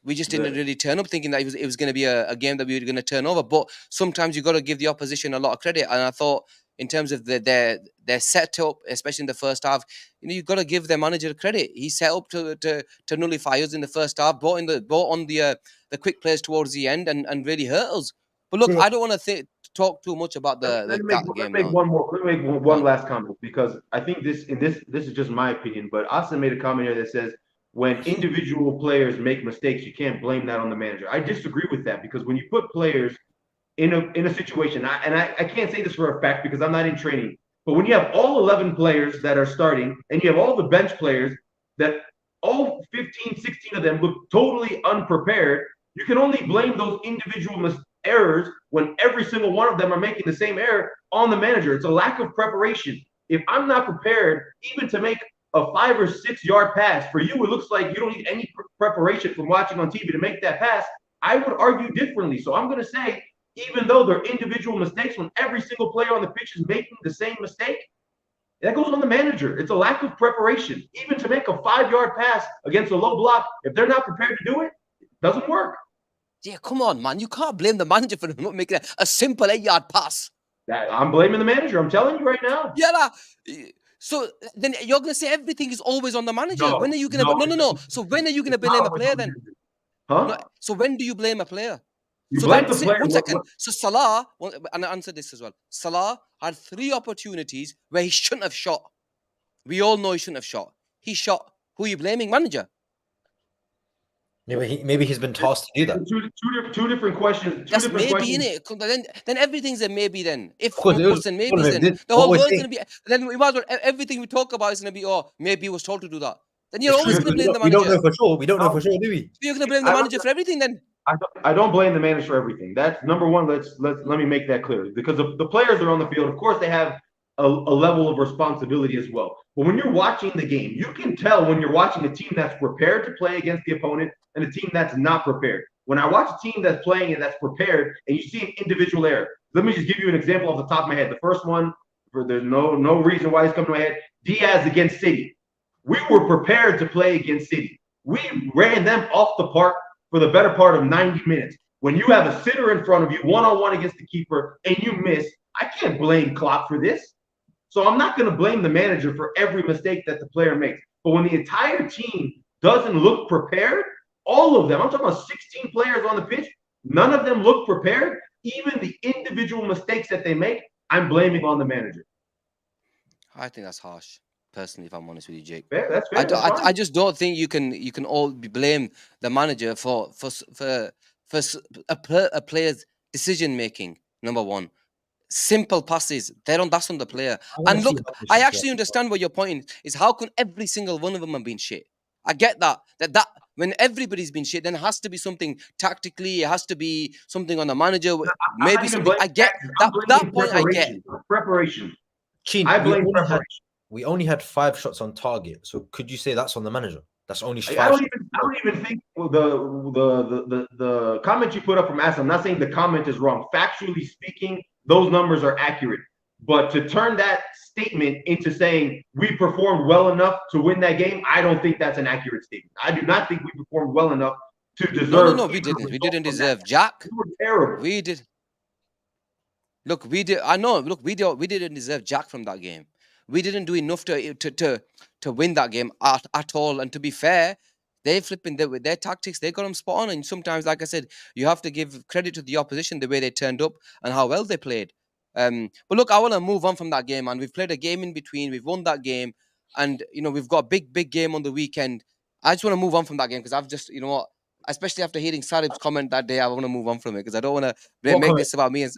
we just didn't really turn up thinking that it was going to be a game that we were going to turn over. But sometimes you got to give the opposition a lot of credit. And I thought, in terms of their setup, especially in the first half, you've got to give their manager credit. He set up to nullify us in the first half, brought on the quick plays towards the end, and really hurt us. But look, I don't want to talk too much about the game. Let me make one last comment, because I think this is just my opinion. But Asim made a comment here that says, when individual players make mistakes, you can't blame that on the manager. I disagree with that because when you put players in a situation, I can't say this for a fact because I'm not in training, but when you have all 11 players that are starting and you have all the bench players that all 15, 16 of them look totally unprepared, you can only blame those individual errors when every single one of them are making the same error on the manager. It's a lack of preparation. If I'm not prepared even to make a 5 or 6 yard pass, for you, it looks like you don't need any preparation from watching on TV to make that pass. I would argue differently. So I'm going to say, even though they're individual mistakes, when every single player on the pitch is making the same mistake, that goes on the manager. It's a lack of preparation. Even to make a 5 yard pass against a low block, if they're not prepared to do it, it doesn't work. Yeah, come on, man. You can't blame the manager for not making a simple 8 yard pass. I'm blaming the manager. I'm telling you right now. Yeah, so then you're going to say everything is always on the manager. No, when are you going to... No. So when are you going to blame a player then? Huh? No, so when do you blame a player? You So blame then, the player. one second. So Salah, and I answered this as well. Salah had 3 opportunities where he shouldn't have shot. We all know he shouldn't have shot. He shot. Who are you blaming? Manager. Yeah, but maybe he's been tasked to do that. Two different questions. That's maybe, innit? Then everything's a maybe then. If course, it was- then maybe then. the The whole what we're world's saying- going to be... Then we might as well... Everything we talk about is going to be, oh, maybe he was told to do that. Then you're It's always true, going to blame the we don't manager. know for sure. We don't know for sure, do we? You're going to blame the manager for everything then. I don't blame the manager for everything. That's number one. Let me make that clear because the players are on the field. Of course, they have a level of responsibility as well. But when you're watching the game, you can tell when you're watching a team that's prepared to play against the opponent and a team that's not prepared. When I watch a team that's playing and that's prepared, and you see an individual error. Let me just give you an example off the top of my head. The first one, there's no reason why it's coming to my head. Diaz against City. We were prepared to play against City. We ran them off the park for the better part of 90 minutes. When you have a sitter in front of you, one-on-one against the keeper, and you miss, I can't blame Klopp for this. So I'm not going to blame the manager for every mistake that the player makes. But when the entire team doesn't look prepared, all of them, I'm talking about 16 players on the pitch, none of them look prepared. Even the individual mistakes that they make, I'm blaming on the manager. I think that's harsh, personally, if I'm honest with you, Jake. Fair, that's fair. I just don't think you can all blame the manager for a player's decision making. Number one, simple passes. That's on the player. And look, I actually understand what your point is. How can every single one of them have been shit? I get that when everybody's been shit, then it has to be something tactically. It has to be something on the manager. Maybe something. I get that point. I get preparation. Chin, I blame preparation. We only had 5 shots on target. So could you say that's on the manager? That's only 5 I don't even think the comment you put up from Asim, I'm not saying the comment is wrong. Factually speaking, those numbers are accurate. But to turn that statement into saying we performed well enough to win that game, I don't think that's an accurate statement. I do not think we performed well enough to deserve. No, we didn't. We didn't deserve Jack. We were terrible. We did. Look, we did. I know. Look, we didn't deserve Jack from that game. We didn't do enough to win that game at all. And to be fair, they flipping with their tactics. They got them spot on. And sometimes, like I said, you have to give credit to the opposition the way they turned up and how well they played. But look, I want to move on from that game, man. We've played a game in between. We've won that game, and we've got a big game on the weekend. I just want to move on from that game because I've just, what, especially after hearing Sarib's comment that day, I want to move on from it because I don't want to make this about me.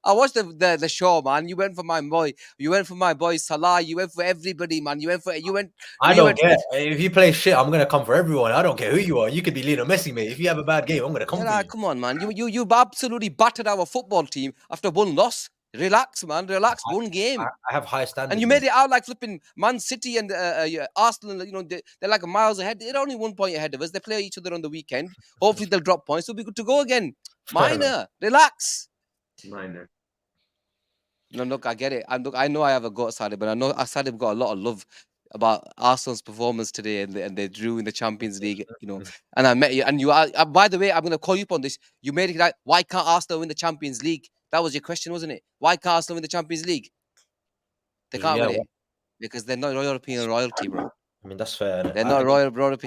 I watched the show, man. You went for my boy. You went for my boy Salah. You went for everybody, man. I don't care. If you play shit, I'm gonna come for everyone. I don't care who you are. You could be Lionel Messi, mate. If you have a bad game, I'm gonna come for you. Come on, man. You absolutely battered our football team after one loss. Relax, man. Relax. One game. I have high standards. And you made it out like flipping Man City and Arsenal. They're like miles ahead. They're only 1 point ahead of us. They play each other on the weekend. Hopefully they'll drop points. We'll be good to go again. Minor. Relax. Minor. No, look, I get it. And look, I know I have a goat Sarib, but I know Sarib got a lot of love about Arsenal's performance today, and they drew in the Champions League. And I met you, and you are. By the way, I'm going to call you up on this. You made it like, why can't Arsenal win the Champions League? That was your question, wasn't it? Why can't Arsenal win the Champions League? They can't win it because they're not European royalty, bro. I mean, that's fair. They're not royalty.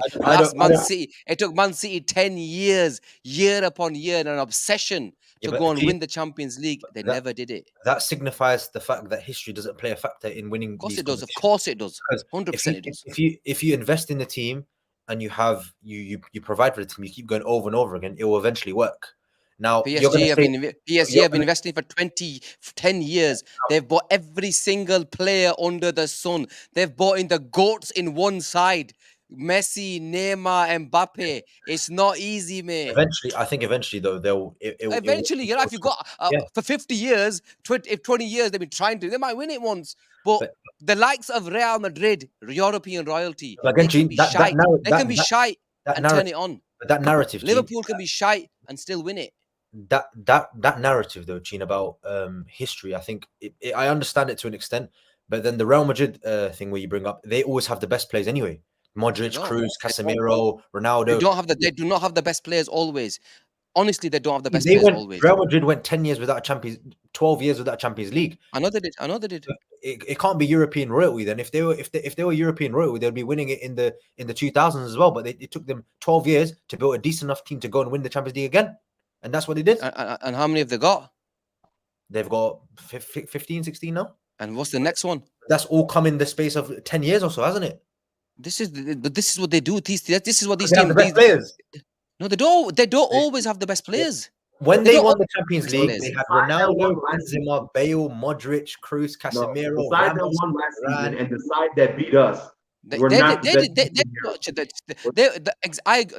Man City. It took Man City 10 years, year upon year, and an obsession to go and win the Champions League. They never did it. That signifies the fact that history doesn't play a factor in winning. Of course it does. Of course it does. 100% it does. If you invest in the team and you have you provide for the team, you keep going over and over again, it will eventually work. Now you're PSG gonna have say been PSG you're have been gonna, investing for 10 years. They've bought every single player under the sun. They've bought in the goats in one side. Messi, Neymar, Mbappe. It's not easy, mate. eventually, I think eventually though Eventually, you know, if you got yeah. for 50 years, 20 years they've been trying to, they might win it once. But But, the likes of Real Madrid, European royalty, but they again, can Gene, be shite. They can be shite that and turn narrative it on. that narrative, Gene, Liverpool can be shite and still win it. that narrative though, Gene, about history, I think I understand it to an extent, but then the Real Madrid thing where you bring up, they always have the best players anyway. Modric, don't. Cruz, They don't. Casemiro, They Ronaldo. don't have the. They do not have the best players always. Honestly, they don't have the best They players went. always. Real Madrid went 10 years without a 12 years without a Champions League. I know they did. I know they did. It can't be European royalty then. If they were European royalty, they'd be winning it in the 2000s as well. But it took them 12 years to build a decent enough team to go and win the Champions League again, and that's what they did. And how many have they got? They've got 15, 16 now. And what's the next one? That's all come in the space of 10 years or so, hasn't it? This is what they do. This is what these They have teams. the best players. No, they don't. They don't always have the best players. When They they don't won the always Champions have League, players. they had The side that Ronaldo, won last Benzema, Bale, Modric, Cruz, No, Casemiro, the side that Ramos, won last season Varane. and the side that beat us They were not the best they team in Europe.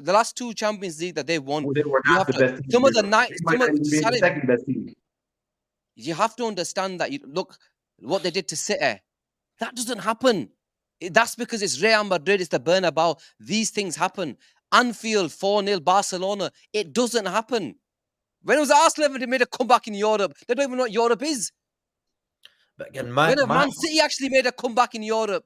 the last two Champions League that they won. They were You not have the to best team. some in of the Europe. night. They might not even be the second best team. You have to understand that. You look what they did to City. That doesn't happen. That's because it's Real Madrid. It's the Bernabeu. These things happen. Anfield 4-0 Barcelona. It doesn't happen. When was Arsenal ever made a comeback in Europe? They don't even know what Europe is. But again, When have Man City actually made a comeback in Europe?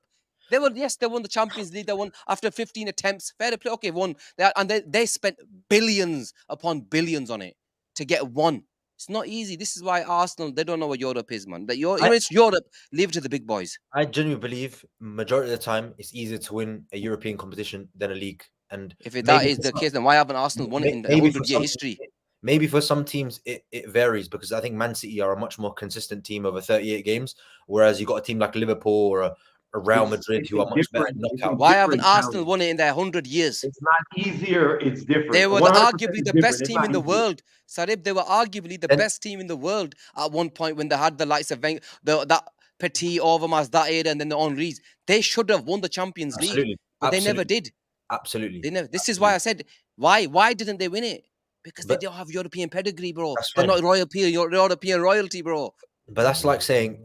They won the Champions League. They won after 15 attempts. Fair play. Okay, won. They spent billions upon billions on it to get one. It's not easy. This is why Arsenal, they don't know what Europe is, man. It's Europe. Leave it to the big boys. I genuinely believe majority of the time it's easier to win a European competition than a league. And if that is the case, then why haven't Arsenal won it in the 100-year history? Maybe for some teams it varies, because I think Man City are a much more consistent team over 38 games, whereas you got a team like Liverpool or a Real Madrid who are much better knockout. Why haven't Arsenal won it in their 100 years? It's not easier. It's different. They were 100% arguably the different. best It's team in not the easier. world. Sarib, they were arguably the best team in the world at one point when they had the likes of that Petit, Overmars, that era, and then the Henrys. They should have won the Champions League, but they never did. Absolutely. They never. This is why I said, why didn't they win it? Because they don't have European pedigree, bro. They're not European royalty, bro. But that's like saying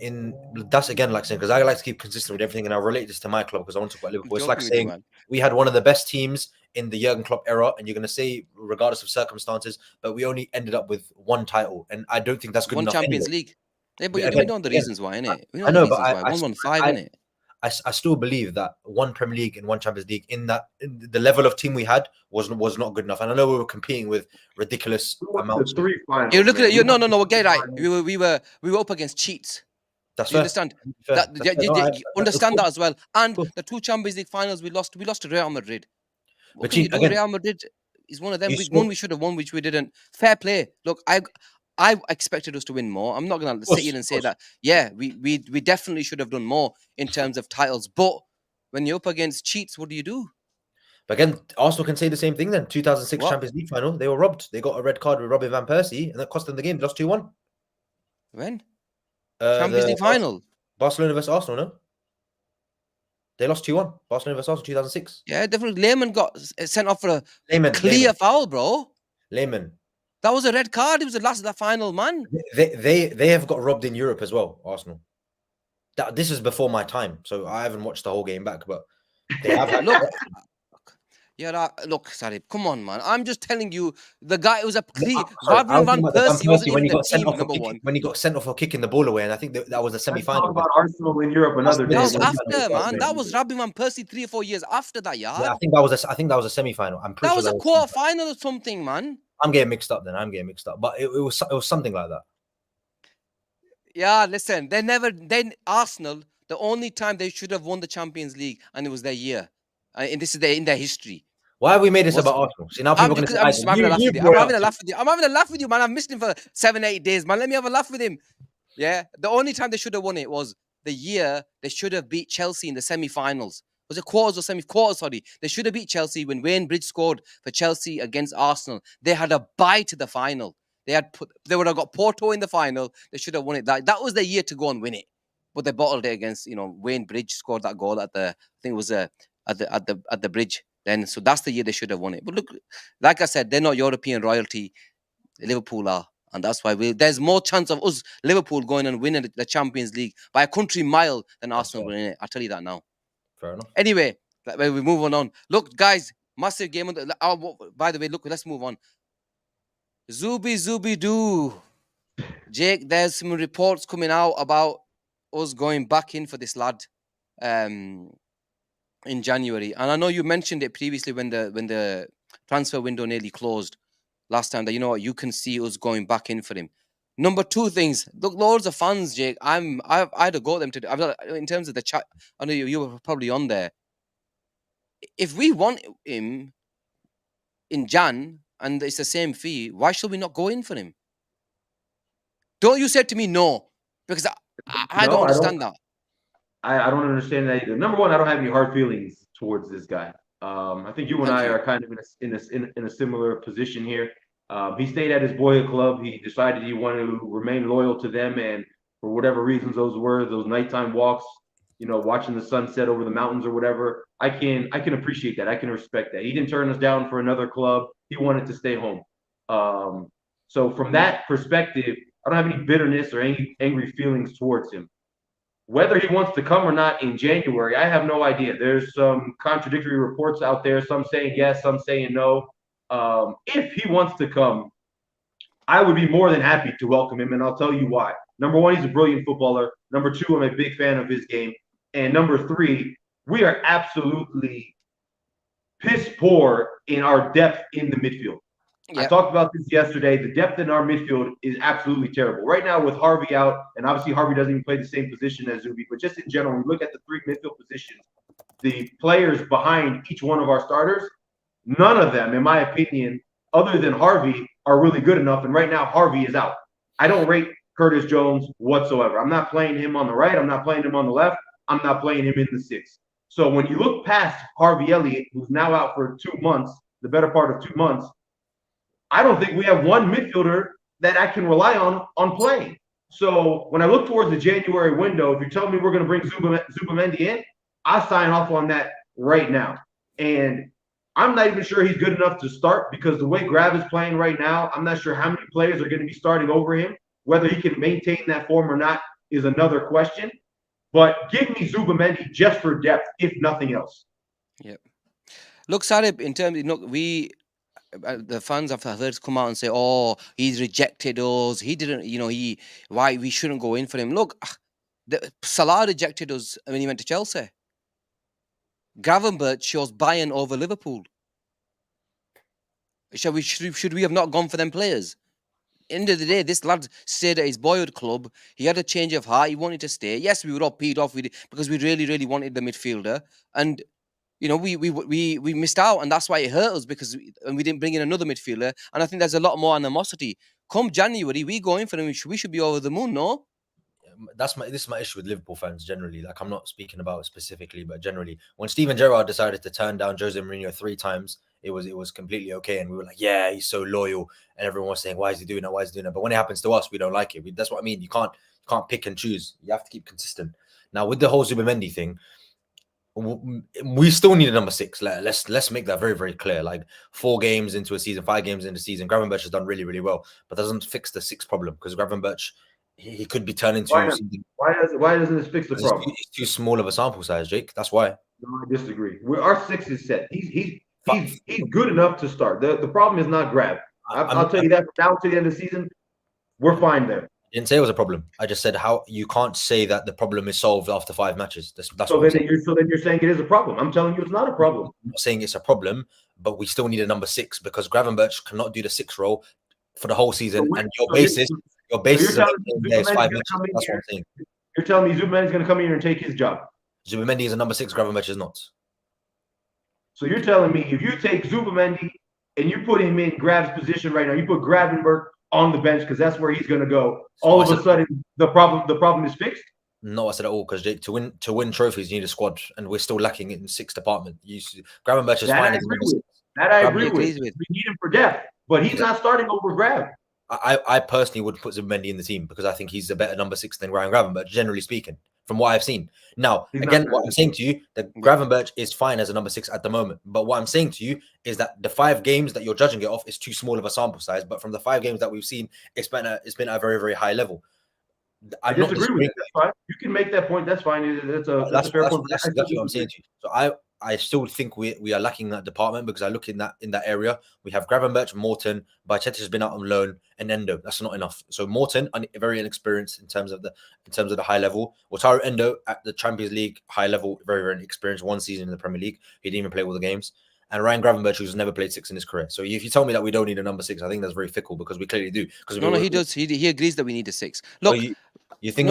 because I like to keep consistent with everything, and I relate this to my club because I want to talk about Liverpool. It's like saying we had one of the best teams in the Jurgen Klopp era, and you're going to say, regardless of circumstances, but we only ended up with one title, and I don't think that's good enough. One Champions League. Yeah, but we know the reasons why, innit? We know I know, the reasons but why. 115, innit? I still believe that one Premier League and one Champions League in the level of team we had was not good enough. And I know we were competing with ridiculous amounts. The three finals. You look at you. No. Okay, right. We were up against cheats. That's you understand fair. that? You understand that as well. And the two Champions League finals we lost to Real Madrid. What can you do? Real Madrid is one of them. We should have won, which we didn't. Fair play. Look, I expected us to win more. I'm not going to sit here and say that. Yeah, we definitely should have done more in terms of titles. But when you're up against cheats, what do you do? But again, Arsenal can say the same thing then. 2006 Champions League final, they were robbed. They got a red card with Robin van Persie, and that cost them the game. They lost 2-1. When? Champions League final? Barcelona versus Arsenal, no? They lost 2-1. Barcelona versus Arsenal 2006. Yeah, definitely. Lehmann got sent off for a clear foul, bro. Lehmann. That was a red card. He was the final man. They have got robbed in Europe as well, Arsenal. This is before my time, so I haven't watched the whole game back, but they have had look, Sarib, come on, man. I'm just telling you, the guy was a clear. Van Persie wasn't when in he the got sent team, off number one. When he got sent off for kicking the ball away, and I think that was the semi-final. Talk about Arsenal in Europe another day. That was after, man. That was Robin van Persie 3 or 4 years after that, yeah. I think that was a semi-final. I'm pretty that sure was a quarter-final or something, man. I'm getting mixed up, but it was something like that. Yeah, listen, Arsenal, the only time they should have won the Champions League, and it was their year, and this is in their history. Why have we made this about Arsenal? See, now people are going to say, I'm having a laugh with you. I'm having a laugh with you, man. I've missed him for 7-8 days, man. Let me have a laugh with him. Yeah, the only time they should have won it was the year they should have beat Chelsea in the semi-finals. Was it quarters or semi-quarters? Sorry, they should have beat Chelsea when Wayne Bridge scored for Chelsea against Arsenal. They had a bye to the final. They would have got Porto in the final. They should have won it. That was their year to go and win it, but they bottled it against Wayne Bridge scored that goal at I think it was at the bridge then. So that's the year they should have won it. But look, like I said, they're not European royalty. Liverpool are. And that's why there's more chance of us, Liverpool, going and winning the Champions League by a country mile than Arsenal winning it. I'll tell you that now. Fair enough. Anyway, we're moving on. Look, guys, massive game. By the way, look, let's move on. Zubi-Doo. Jake, there's some reports coming out about us going back in for this lad in January. And I know you mentioned it previously when the transfer window nearly closed last time, that you can see us going back in for him. Number two things. Look, loads of fans, Jake. I had to go at them today. In terms of the chat, I know you were probably on there. If we want him in Jan and it's the same fee, why should we not go in for him? Don't you say to me no, because I don't understand that. I don't understand that either. Number one, I don't have any hard feelings towards this guy. I think you and I are kind of in a similar position here. He stayed at his boyhood club. He decided he wanted to remain loyal to them, and for whatever reasons those were, those nighttime walks, watching the sunset over the mountains or whatever, I can appreciate that. I can respect that. He didn't turn us down for another club. He wanted to stay home. So from that perspective, I don't have any bitterness or any angry feelings towards him. Whether he wants to come or not in January, I have no idea. There's some contradictory reports out there, some saying yes, some saying no. If he wants to come, I would be more than happy to welcome him, and I'll tell you why. Number one, he's a brilliant footballer. Number two, I'm a big fan of his game. And number three, we are absolutely piss poor in our depth in the midfield. Yep. I talked about this yesterday. The depth in our midfield is absolutely terrible. Right now with Harvey out, and obviously Harvey doesn't even play the same position as Zubi, but just in general, when we look at the three midfield positions, the players behind each one of our starters, none of them, in my opinion, other than Harvey, are really good enough. And right now, Harvey is out. I don't rate Curtis Jones whatsoever. I'm not playing him on the right. I'm not playing him on the left. I'm not playing him in the six. So when you look past Harvey Elliott, who's now out for 2 months, the better part of 2 months, I don't think we have one midfielder that I can rely on playing. So when I look towards the January window, if you're telling me we're going to bring Zubimendi in, I sign off on that right now. And I'm not even sure he's good enough to start, because the way Grav is playing right now, I'm not sure how many players are going to be starting over him. Whether he can maintain that form or not is another question. But give me Zubimendi just for depth, if nothing else. Yep. Look, Sarib, in terms of, the fans have heard come out and say, "Oh, he's rejected us. He didn't, why we shouldn't go in for him." Look, Salah rejected us when he went to Chelsea. Gravenberch chose Bayern over Liverpool. Should we have not gone for them players? End of the day, this lad stayed at his boyhood club. He had a change of heart. He wanted to stay. Yes, we were all peed off with it because we really, really wanted the midfielder, and we missed out, and that's why it hurt us, because we didn't bring in another midfielder. And I think there's a lot more animosity. Come January, we go in for him. We should be over the moon, no? This is my issue with Liverpool fans generally. Like, I'm not speaking about specifically, but generally, when Steven Gerrard decided to turn down Jose Mourinho 3 times, it was completely okay, and we were like, yeah, he's so loyal, and everyone was saying, why is he doing that? Why is he doing that? But when it happens to us, we don't like it. That's what I mean. You can't pick and choose. You have to keep consistent. Now with the whole Zubimendi thing, we still need a number 6. Let's make that very, very clear. Like, 4 games into a season, 5 games into a season, Gravenberch has done really, really well, but that doesn't fix the 6 problem, because Gravenberch, he could be turned into something. Why doesn't this fix the problem? It's too small of a sample size, Jake. That's why. No, I disagree. Our 6 is set. He's good enough to start. The problem is not Grav. I'll tell you that. Down to the end of the season, we're fine there. I didn't say it was a problem. I just said how you can't say that the problem is solved after 5 matches. That's so then you're saying it is a problem. I'm telling you it's not a problem. I'm not saying it's a problem, but we still need a number 6, because Gravenberch cannot do the 6 role for the whole season. And your basis is 5 matches. That's what I'm saying. You're telling me Zubimendi is going to come here and take his job? Zubimendi is a number 6. Gravenberch is not. So you're telling me if you take Zubimendi and you put him in Grav's position right now, you put Gravenberch on the bench because that's where he's going to go, all of a sudden the problem is fixed? No, I said at all because to win trophies you need a squad, and we're still lacking in 6 department. Gravenberch is That fine I as agree number with. 6. That I He agree with. agrees with. We need him for depth, but he's not starting over Grav. I personally would put Zubimendi in the team because I think he's a better number 6 than Ryan Gravenberch, generally speaking, from what I've seen. Now, He's again, not what I'm saying to you, that Gravenberch is fine as a number 6 at the moment. But what I'm saying to you is that the 5 games that you're judging it off is too small of a sample size. But from the 5 games that we've seen, it's been at a very, very high level. I disagree with that. That's fine. You can make that point. That's fine. That's a fair point. That's exactly what I'm saying to you. So I still think we are lacking that department because I look in that area. We have Gravenberch, Morton, Bajcetic has been out on loan, and Endo. That's not enough. So Morton, very inexperienced in terms of the high level. Wataru Endo at the Champions League high level, very, very inexperienced. 1 season in the Premier League, he didn't even play all the games. And Ryan Gravenberch, who's never played 6 in his career. So if you tell me that we don't need a number 6, I think that's very fickle because we clearly do. No, he does. He agrees that we need a 6. Look, you think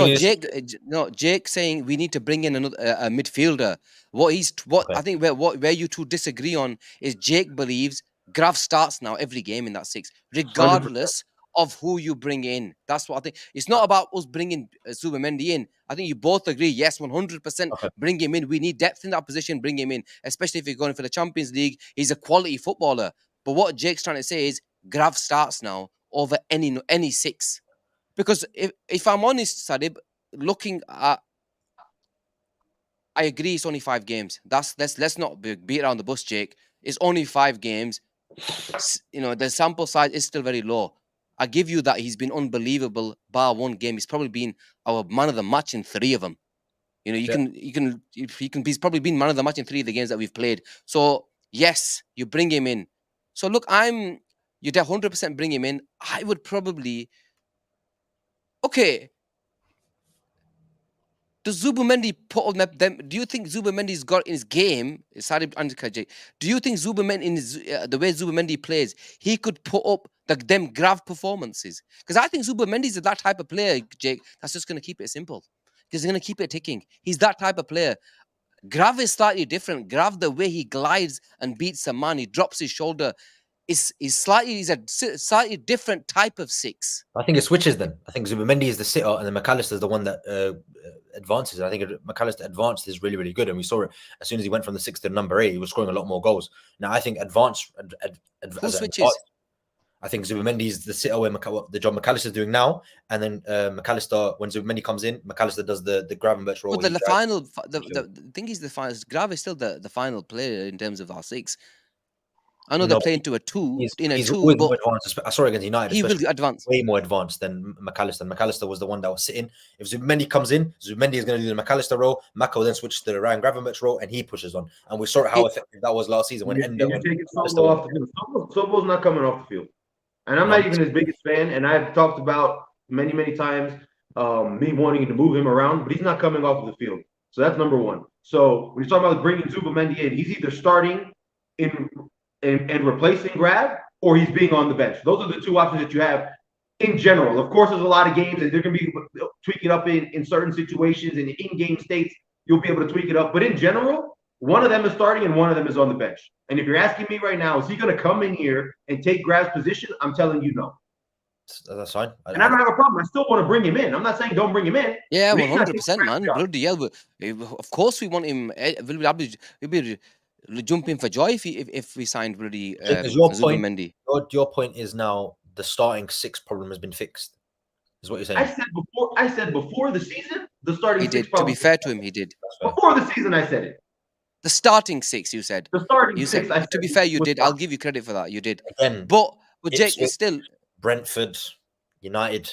no, Jake saying we need to bring in another a midfielder. I think where you two disagree on is Jake believes Grav starts now every game in that 6, regardless 100%. Of who you bring in. That's what I think. It's not about us bringing Zubimendi in. I think you both agree. Yes, 100%. Bring him in. We need depth in that position. Bring him in, especially if you're going for the Champions League. He's a quality footballer. But what Jake's trying to say is Grav starts now over any 6. Because if I'm honest, Sarib, looking at, I agree it's only 5 games. Let's not beat around the bush, Jake. It's only 5 games. The sample size is still very low. I give you that he's been unbelievable. Bar 1 game, he's probably been our man of the match in 3 of them. He's probably been man of the match in 3 of the games that we've played. So yes, you bring him in. So look, you 100% bring him in. I would probably. Okay. Does Zubimendi put on them? Do you think Zubimendi's got in his game? Sarib and Jake. Do you think Zubimendi in the way Zubimendi plays, he could put up them Grav performances? Because I think Zubimendi's that type of player, Jake. That's just going to keep it simple. He's going to keep it ticking. He's that type of player. Grav is slightly different. Grav, the way he glides and beats a man, he drops his shoulder. He's a slightly different type of 6. I think it switches then. I think Zubimendi is the sitter and then McAllister is the one that advances. I think McAllister advanced is really, really good. And we saw it as soon as he went from the 6 to number 8, he was scoring a lot more goals. Now, I think Who switches? I think Zubimendi is the sitter where the job McAllister is doing now. And then McAllister, when Zubimendi comes in, McAllister does the Gravenberch role. But the thing is, the final Grav is still the final player in terms of our 6. I know they're playing to a 2 he's 2, always but more advanced. I saw against United. He will advance. Way more advanced than McAllister. McAllister was the one that was sitting. If Zubimendi comes in, Zubimendi is going to do the McAllister role. Mako then switches to the Ryan Gravenberch role, and he pushes on. And we saw how effective that was last season when Endo. Sobo's not coming off the field, and I'm not even his biggest fan. And I've talked about many times me wanting to move him around, but he's not coming off of the field. So that's number 1. So when you're talking about bringing Zubimendi in, he's either starting and replacing Grav, or he's being on the bench. Those are the 2 options that you have in general. Of course, there's a lot of games and they're going to be tweaking up in certain situations and in-game states. You'll be able to tweak it up. But in general, one of them is starting and one of them is on the bench. And if you're asking me right now, is he going to come in here and take Grav's position? I'm telling you no. That's fine. And I don't have a problem. I still want to bring him in. I'm not saying don't bring him in. Yeah, 100%, man. Bloody hell. Of course we want him. We'll be jumping for joy if we signed bloody Zubimendi. Your point is now the starting 6 problem has been fixed. Is what you're saying? I said before the season, the starting 6 problem. To be fair to him, he did. Before the season, I said it. The starting 6, you said. The starting 6. To be fair, you did. I'll give you credit for that. You did. Again, but Jake is still Brentford, United,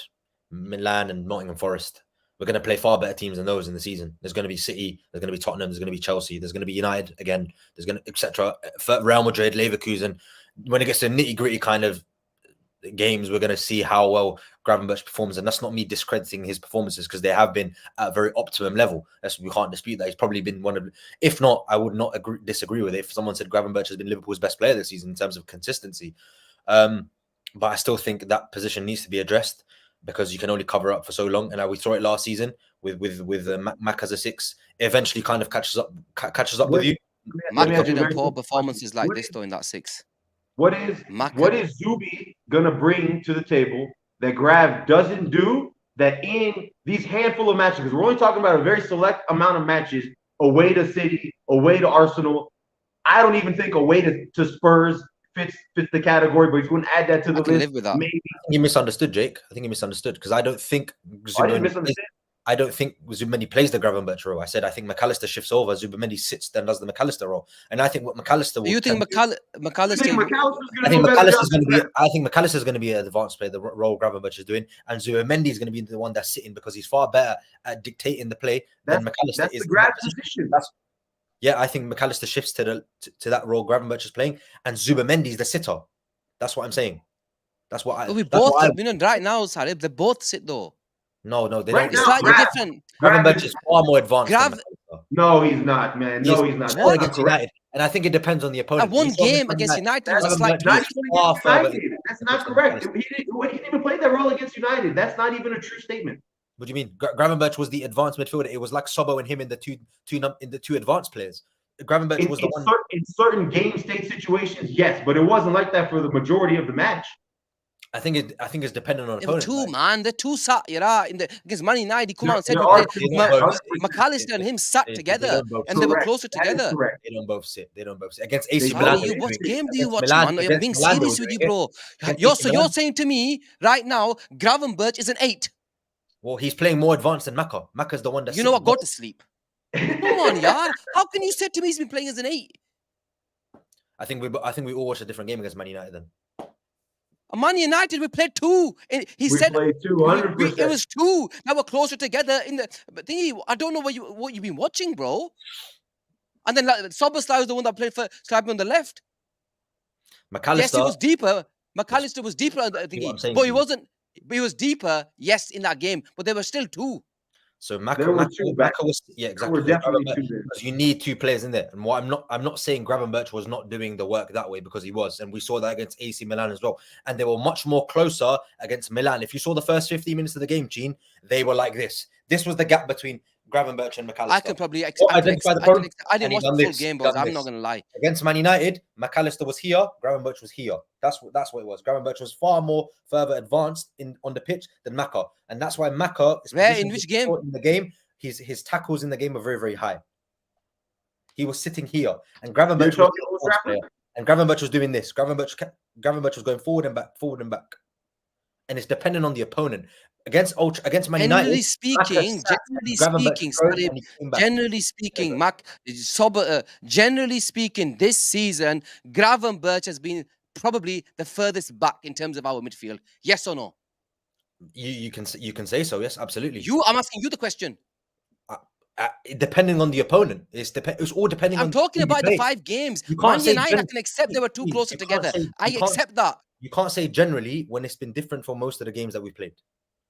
Milan, and Nottingham Forest. We're going to play far better teams than those in the season. There's going to be City, there's going to be Tottenham, there's going to be Chelsea, there's going to be United again, there's going to, etc. Real Madrid, Leverkusen. When it gets to nitty-gritty kind of games, we're going to see how well Gravenberch performs. And that's not me discrediting his performances because they have been at a very optimum level. We can't dispute that. He's probably been one of, if not, I would not disagree with it if someone said Gravenberch has been Liverpool's best player this season in terms of consistency. But I still think that position needs to be addressed, because you can only cover up for so long. And we saw it last season with Mac as a 6. It eventually kind of catches up with you. Mac didn't poor performances like this though in that 6. What is Zubi gonna bring to the table that Grav doesn't do that in these handful of matches, because we're only talking about a very select amount of matches, away to City, away to Arsenal. I don't even think away to Spurs fits the category, but he's going to add that to the I can list. live with that. Maybe. You misunderstood, Jake. I think you misunderstood because I don't think I didn't misunderstand. I don't think Zubimendi plays the Gravenberch role. I said I think McAllister shifts over. Zubimendi sits then does the McAllister role, and I think what McAllister. You think McAllister? I think McAllister's going to be. I think McAllister's going to be an advanced player. The role Gravenberch is doing, and Zubimendi is going to be the one that's sitting because he's far better at dictating the play than McAllister that's is. The grab position. Yeah, I think McAllister shifts to that role Gravenberch is playing, and Zubimendi is the sitter. That's what I'm saying. That's what I. Well, we both, right now, Sarib, they both sit though. No, they right don't. Now, slightly different. Gravenberch is far more advanced. No, he's not, man. No, he's not. What? Against United, and I think it depends on the opponent. At one game against United was a slight tweak. That's not correct. He didn't even play that role against United. That's not even a true statement. What do you mean? Gravenberch was the advanced midfielder. It was like Sobo and him in the two advanced players. Gravenberch was the one in certain game state situations, yes, but it wasn't like that for the majority of the match. I think it's dependent on opponent. The two sat against Man United. Come on, and said McAllister and him sat together, and they were closer together. They don't both sit. Against AC Milan. What game do you watch, man? I'm being serious with you, bro. You're saying to me right now, Gravenberch is an 8. Well, he's playing more advanced than Maka. Maka's the one that's. You know what? Go to sleep. Come on, yar. How can you say to me he's been playing as an 8? I think we all watched a different game against Man United then. Man United, we played 2. We played 2, 100%. It was 2 that were closer together in the thingy. I don't know what you've been watching, bro. And then Szoboszlai was the one that played for Sarib on the left. McAllister. Yes, he was deeper. McAllister was deeper on the thingy, but he wasn't. But he was deeper, yes, in that game. But there were still 2. So Maka was exactly. Because you need 2 players in there. And what I'm not saying Gravenberch was not doing the work that way, because he was, and we saw that against AC Milan as well. And they were much more closer against Milan. If you saw the first 15 minutes of the game, Gene, they were like this. This was the gap between Gravenberch and McAllister. I can probably I didn't watch the full game, but I'm not going to lie. Against Man United, McAllister was here, Gravenberch was here. That's what it was. Gravenberch was far more further advanced on the pitch than Maka, and that's why Maka. In which game? In the game, his tackles in the game were very, very high. He was sitting here, and Gravenberch was doing this. Gravenberch was going forward and back, and it's dependent on the opponent. Against Man United, generally speaking, this season, Gravenberch has been probably the furthest back in terms of our midfield. Yes or no? You can say so. Yes, absolutely. I'm asking you the question. Depending on the opponent, it's all depending. I'm talking about the 5 games. Man United, I can accept they were 2 closer together. I accept that. You can't say generally when it's been different for most of the games that we played.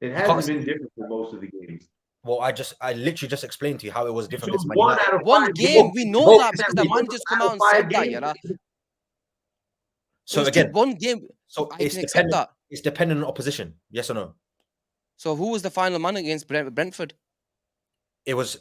It hasn't been different for most of the games. Well, I literally just explained to you how it was different. One game, we know that because the man just come out and said that, you know. So again, one game. So it's dependent. That. It's dependent on opposition. Yes or no? So who was the final man against Brentford? It was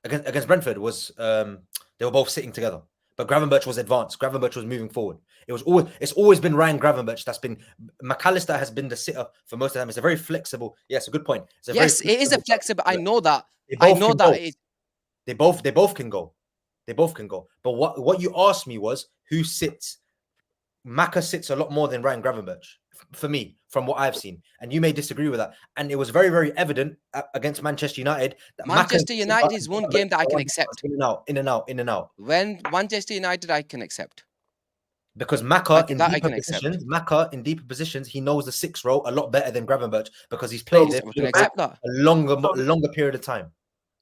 against Brentford. They were both sitting together, but Gravenberch was advanced. Gravenberch was moving forward. It's always been Ryan Gravenberch that's been. McAllister has been the sitter for most of the time. It's a very flexible. Yes, a good point. It is a flexible. I know that. I know that. They both can go. They both can go. But what you asked me was who sits. Maka sits a lot more than Ryan Gravenberch for me, from what I've seen, and you may disagree with that. And it was very, very evident against Manchester United. That Manchester United is one game that I can accept. In and out. When Manchester United, I can accept. Because Maka in deeper positions, he knows the 6 role a lot better than Gravenberch because he's played it for a longer period of time.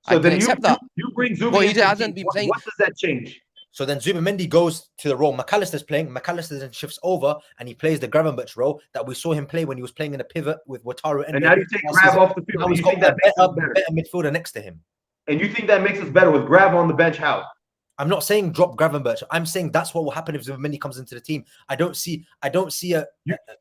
So then you bring Zubi. But he hasn't been playing. What does that change? So then Zubimendi goes to the role McAllister's playing. McAllister then shifts over and he plays the Gravenberch role that we saw him play when he was playing in a pivot with Wataru. And now you take Grav off the field. You think that makes us better midfielder next to him. And you think that makes us better with Grav on the bench? How? I'm not saying drop Gravenberch. I'm saying that's what will happen if Zubimendi comes into the team. I don't see a.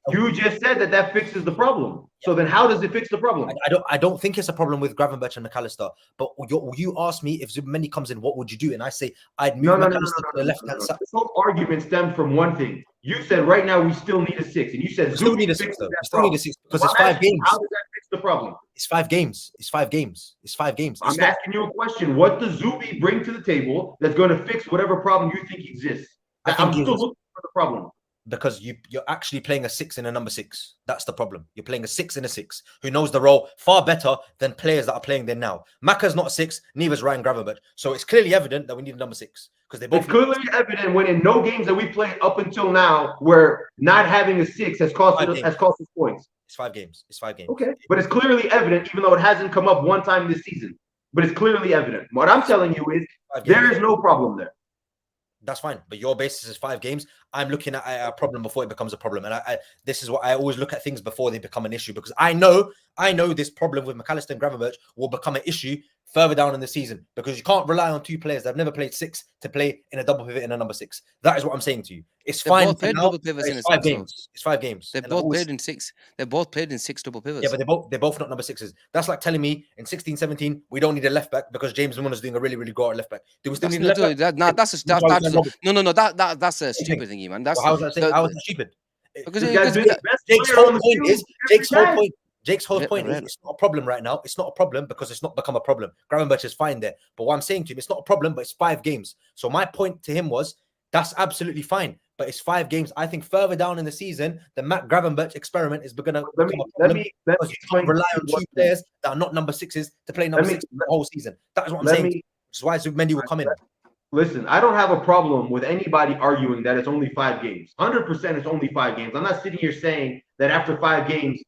You just said that fixes the problem. So then, how does it fix the problem? I don't think it's a problem with Gravenberch and McAllister. But you asked me if Zubimendi comes in, what would you do? And I say I'd move McAllister to the left hand side. This whole argument stemmed from one thing. You said right now we still need a 6, and you said we still need a 6 though. We still need a 6 because it's 5 games. How does that fix the problem? It's 5 games. It's 5 games. It's 5 games. I'm asking you a question. What does Zubi bring to the table that's going to fix whatever problem you think exists? I'm still looking for the problem. Because you're actually playing a 6 in a number 6. That's the problem. You're playing a 6 in a 6 who knows the role far better than players that are playing there now. Maka's not a 6, neither's Ryan Gravenberch. So it's clearly evident that we need a number 6 because they both. It's clearly evident when in no games that we played up until now where not having a 6 has cost us points. It's 5 games. It's 5 games. Okay, but it's clearly evident, even though it hasn't come up one time this season. But it's clearly evident. What I'm telling you is there is no problem there. That's fine, but your basis is 5 games. I'm looking at a problem before it becomes a problem, and this is what I always look at things before they become an issue because I know this problem with McAllister and Gravenberch will become an issue further down in the season because you can't rely on 2 players that have never played 6 to play in a double pivot in a number 6. That is what I'm saying to you. It's fine. Double pivots in 5 games. It's 5 games. They've both played in 6. They've both played in 6 double pivots. Yeah, but they're both not number 6s. That's like telling me in 16-17 we don't need a left back because James Milner's doing a really, really good left back. Do we still need a left back? That's a stupid thingy, man. That's how is that stupid? Because Jake's whole point is it's not a problem right now. It's not a problem because it's not become a problem. Gravenberch is fine there. But what I'm saying to him, it's not a problem, but it's 5 games. So my point to him was that's absolutely fine. But it's 5 games. I think further down in the season, the Matt Gravenberch experiment is going to become a problem because you can't rely on 2 players that are not number 6s to play number 6 the whole season. That is what I'm saying. Which is why Zubimendi will come in. Listen, I don't have a problem with anybody arguing that it's only 5 games. 100% it's only 5 games. I'm not sitting here saying that after 5 games,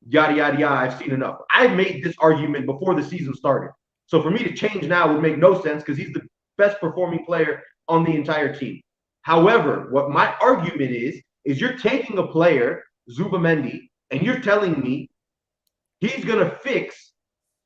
yada, yada, yada, I've seen enough. I made this argument before the season started. So for me to change now would make no sense because he's the best performing player on the entire team. However, what my argument is you're taking a player, Zubimendi, and you're telling me he's going to fix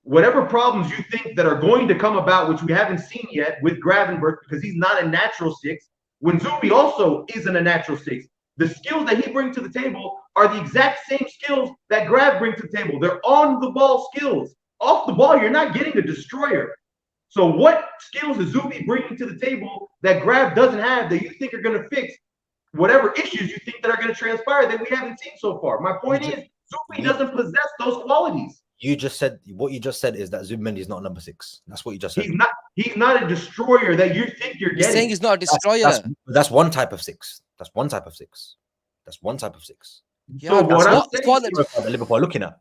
whatever problems you think that are going to come about, which we haven't seen yet with Gravenberch because he's not a natural 6, when Zubi also isn't a natural 6. The skills that he brings to the table are the exact same skills that Grav brings to the table. They're on-the-ball skills. Off the ball, you're not getting a destroyer. So what skills is Zubi bringing to the table that Grav doesn't have that you think are going to fix whatever issues you think that are going to transpire that we haven't seen so far? My point is Zubi doesn't possess those qualities. What you just said is that Zubimendi is not number 6. That's what you just said. He's not a destroyer that you think you're getting. He's saying he's not a destroyer. That's one type of 6. That's one type of 6. That's one type of 6. Yeah, so what Liverpool are looking at.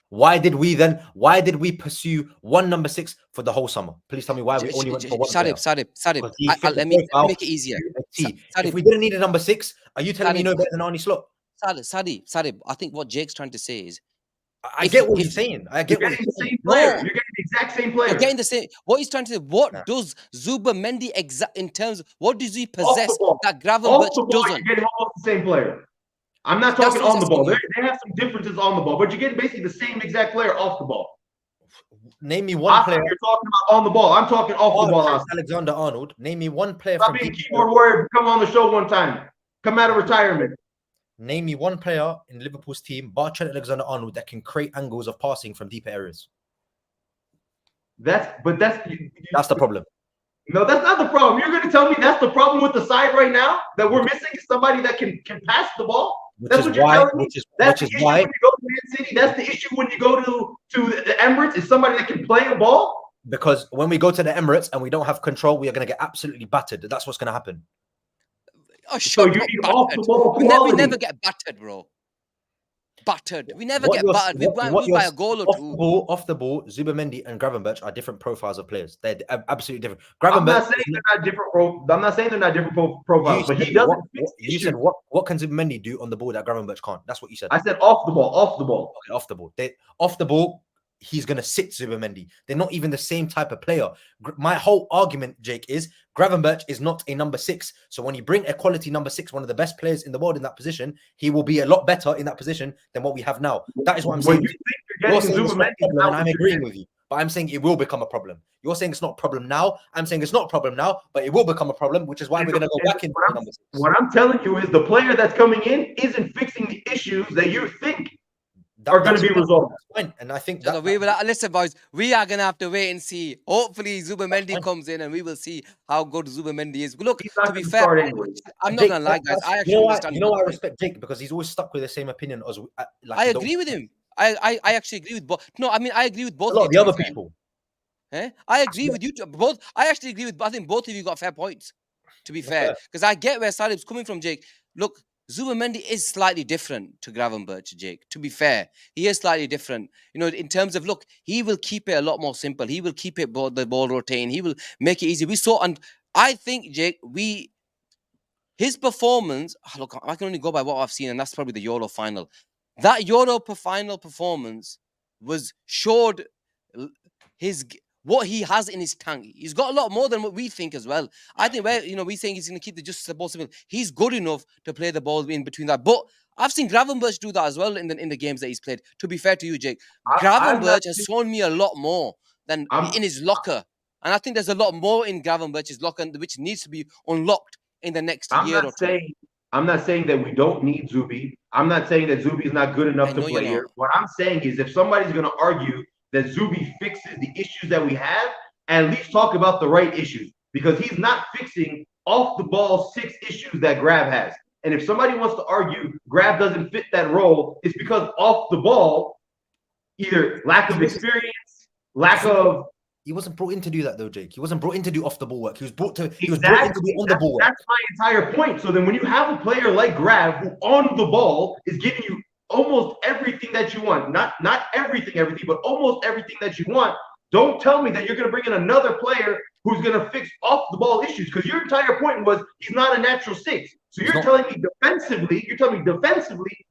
Why did we pursue one number 6 for the whole summer? Please tell me why we only went for one. Sarib. Let me make it easier. If we didn't need a number 6, are you telling me no better than Arnie Slot? Sarib. I think what Jake's trying to say is, I get what he's saying. You're getting the same player. You're getting the exact same player. You're getting the same. What he's trying to say, what does Zubimendi in terms of what does he possess that Gravenberch doesn't? You're getting almost the same player. I'm not talking on the ball. They have some differences on the ball, but you're getting basically the same exact player off the ball. Name me one player. You're talking about on the ball. I'm talking off the ball. Alexander-Arnold. Name me one player. Stop being keyboard warrior. Come on the show one time. Come out of retirement. Name me one player in Liverpool's team, bar Trent Alexander-Arnold, that can create angles of passing from deeper areas. That's the problem. No, that's not the problem. You're going to tell me that's the problem with the side right now, that we're missing somebody that can pass the ball? That's what you're telling me? That's the issue when you go to Man City. That's the issue when you go to the Emirates, is somebody that can play a ball? Because when we go to the Emirates and we don't have control, we are going to get absolutely battered. That's what's going to happen. Oh, so you need off the ball quality. We never get battered, bro. Battered. We never get battered. We buy a goal or two. Off the ball, Zubimendi and Gravenberch are different profiles of players. They're absolutely different. I'm not saying they're not different. I'm not saying they're not different profiles, but he doesn't. You said what can Zubimendi do on the ball that Gravenberch can't? That's what you said. I said off the ball. Off the ball. Okay, off the ball. He's going to sit Zubimendi. They're not even the same type of player. My whole argument, Jake, is Gravenberch is not a number 6. So when you bring a quality number 6, one of the best players in the world in that position, he will be a lot better in that position than what we have now. That is what I'm saying. You think you're getting Zubimendi, and I'm agreeing with you. but I'm saying it will become a problem. You're saying it's not a problem now. I'm saying it's not a problem now, but it will become a problem, which is why we're going to go back into the numbers. What I'm telling you is the player that's coming in isn't fixing the issues that you think are going to be resolved. That's fine. And I think So listen, boys, we are gonna have to wait and see. Hopefully, Zubimendi comes in, and we will see how good Zubimendi is. Look, to be fair, I'm not gonna lie, guys. I actually understand. You know, I respect Jake because he's always stuck with the same opinion as. I agree with him. I actually agree with both. No, I mean I agree with both. A lot of the other people. I agree with you both. I actually agree with. I think both of you got fair points. To be fair, because I get where Sarib's coming from, Jake. Look, Zubimendi is slightly different to Gravenberch, Jake. To be fair, he is slightly different. You know, in terms of look, he will keep it a lot more simple. He will keep it the ball rotating. He will make it easy. We saw, and I think, Jake, his performance. Look, I can only go by what I've seen, and that's probably the Euro final. That Euro final performance showed what he has in his tank. He's got a lot more than what we think as well. I think we're saying he's going to keep the just supposed to. He's good enough to play the ball in between that. But I've seen Gravenberch do that as well in the games that he's played. To be fair to you, Jake, Gravenberch has shown me a lot more than in his locker, and I think there's a lot more in Gravenberch's locker which needs to be unlocked in the next year or two. I'm not saying that we don't need Zubi. I'm not saying that Zubi is not good enough to play here. What I'm saying is if somebody's going to argue that Zubi fixes the issues that we have, at least talk about the right issues, because he's not fixing off the ball 6 issues that Grav has. And if somebody wants to argue Grav doesn't fit that role, it's because off the ball, either lack of experience, lack of. He wasn't brought in to do that though, Jake. He wasn't brought in to do off the ball work. He was brought in to do on the ball work. That's my entire point. So then when you have a player like Grav who on the ball is giving you almost everything that you want, not everything, but almost everything that you want, don't tell me that you're going to bring in another player who's going to fix off the ball issues, because your entire point was he's not a natural 6. So you're telling me defensively,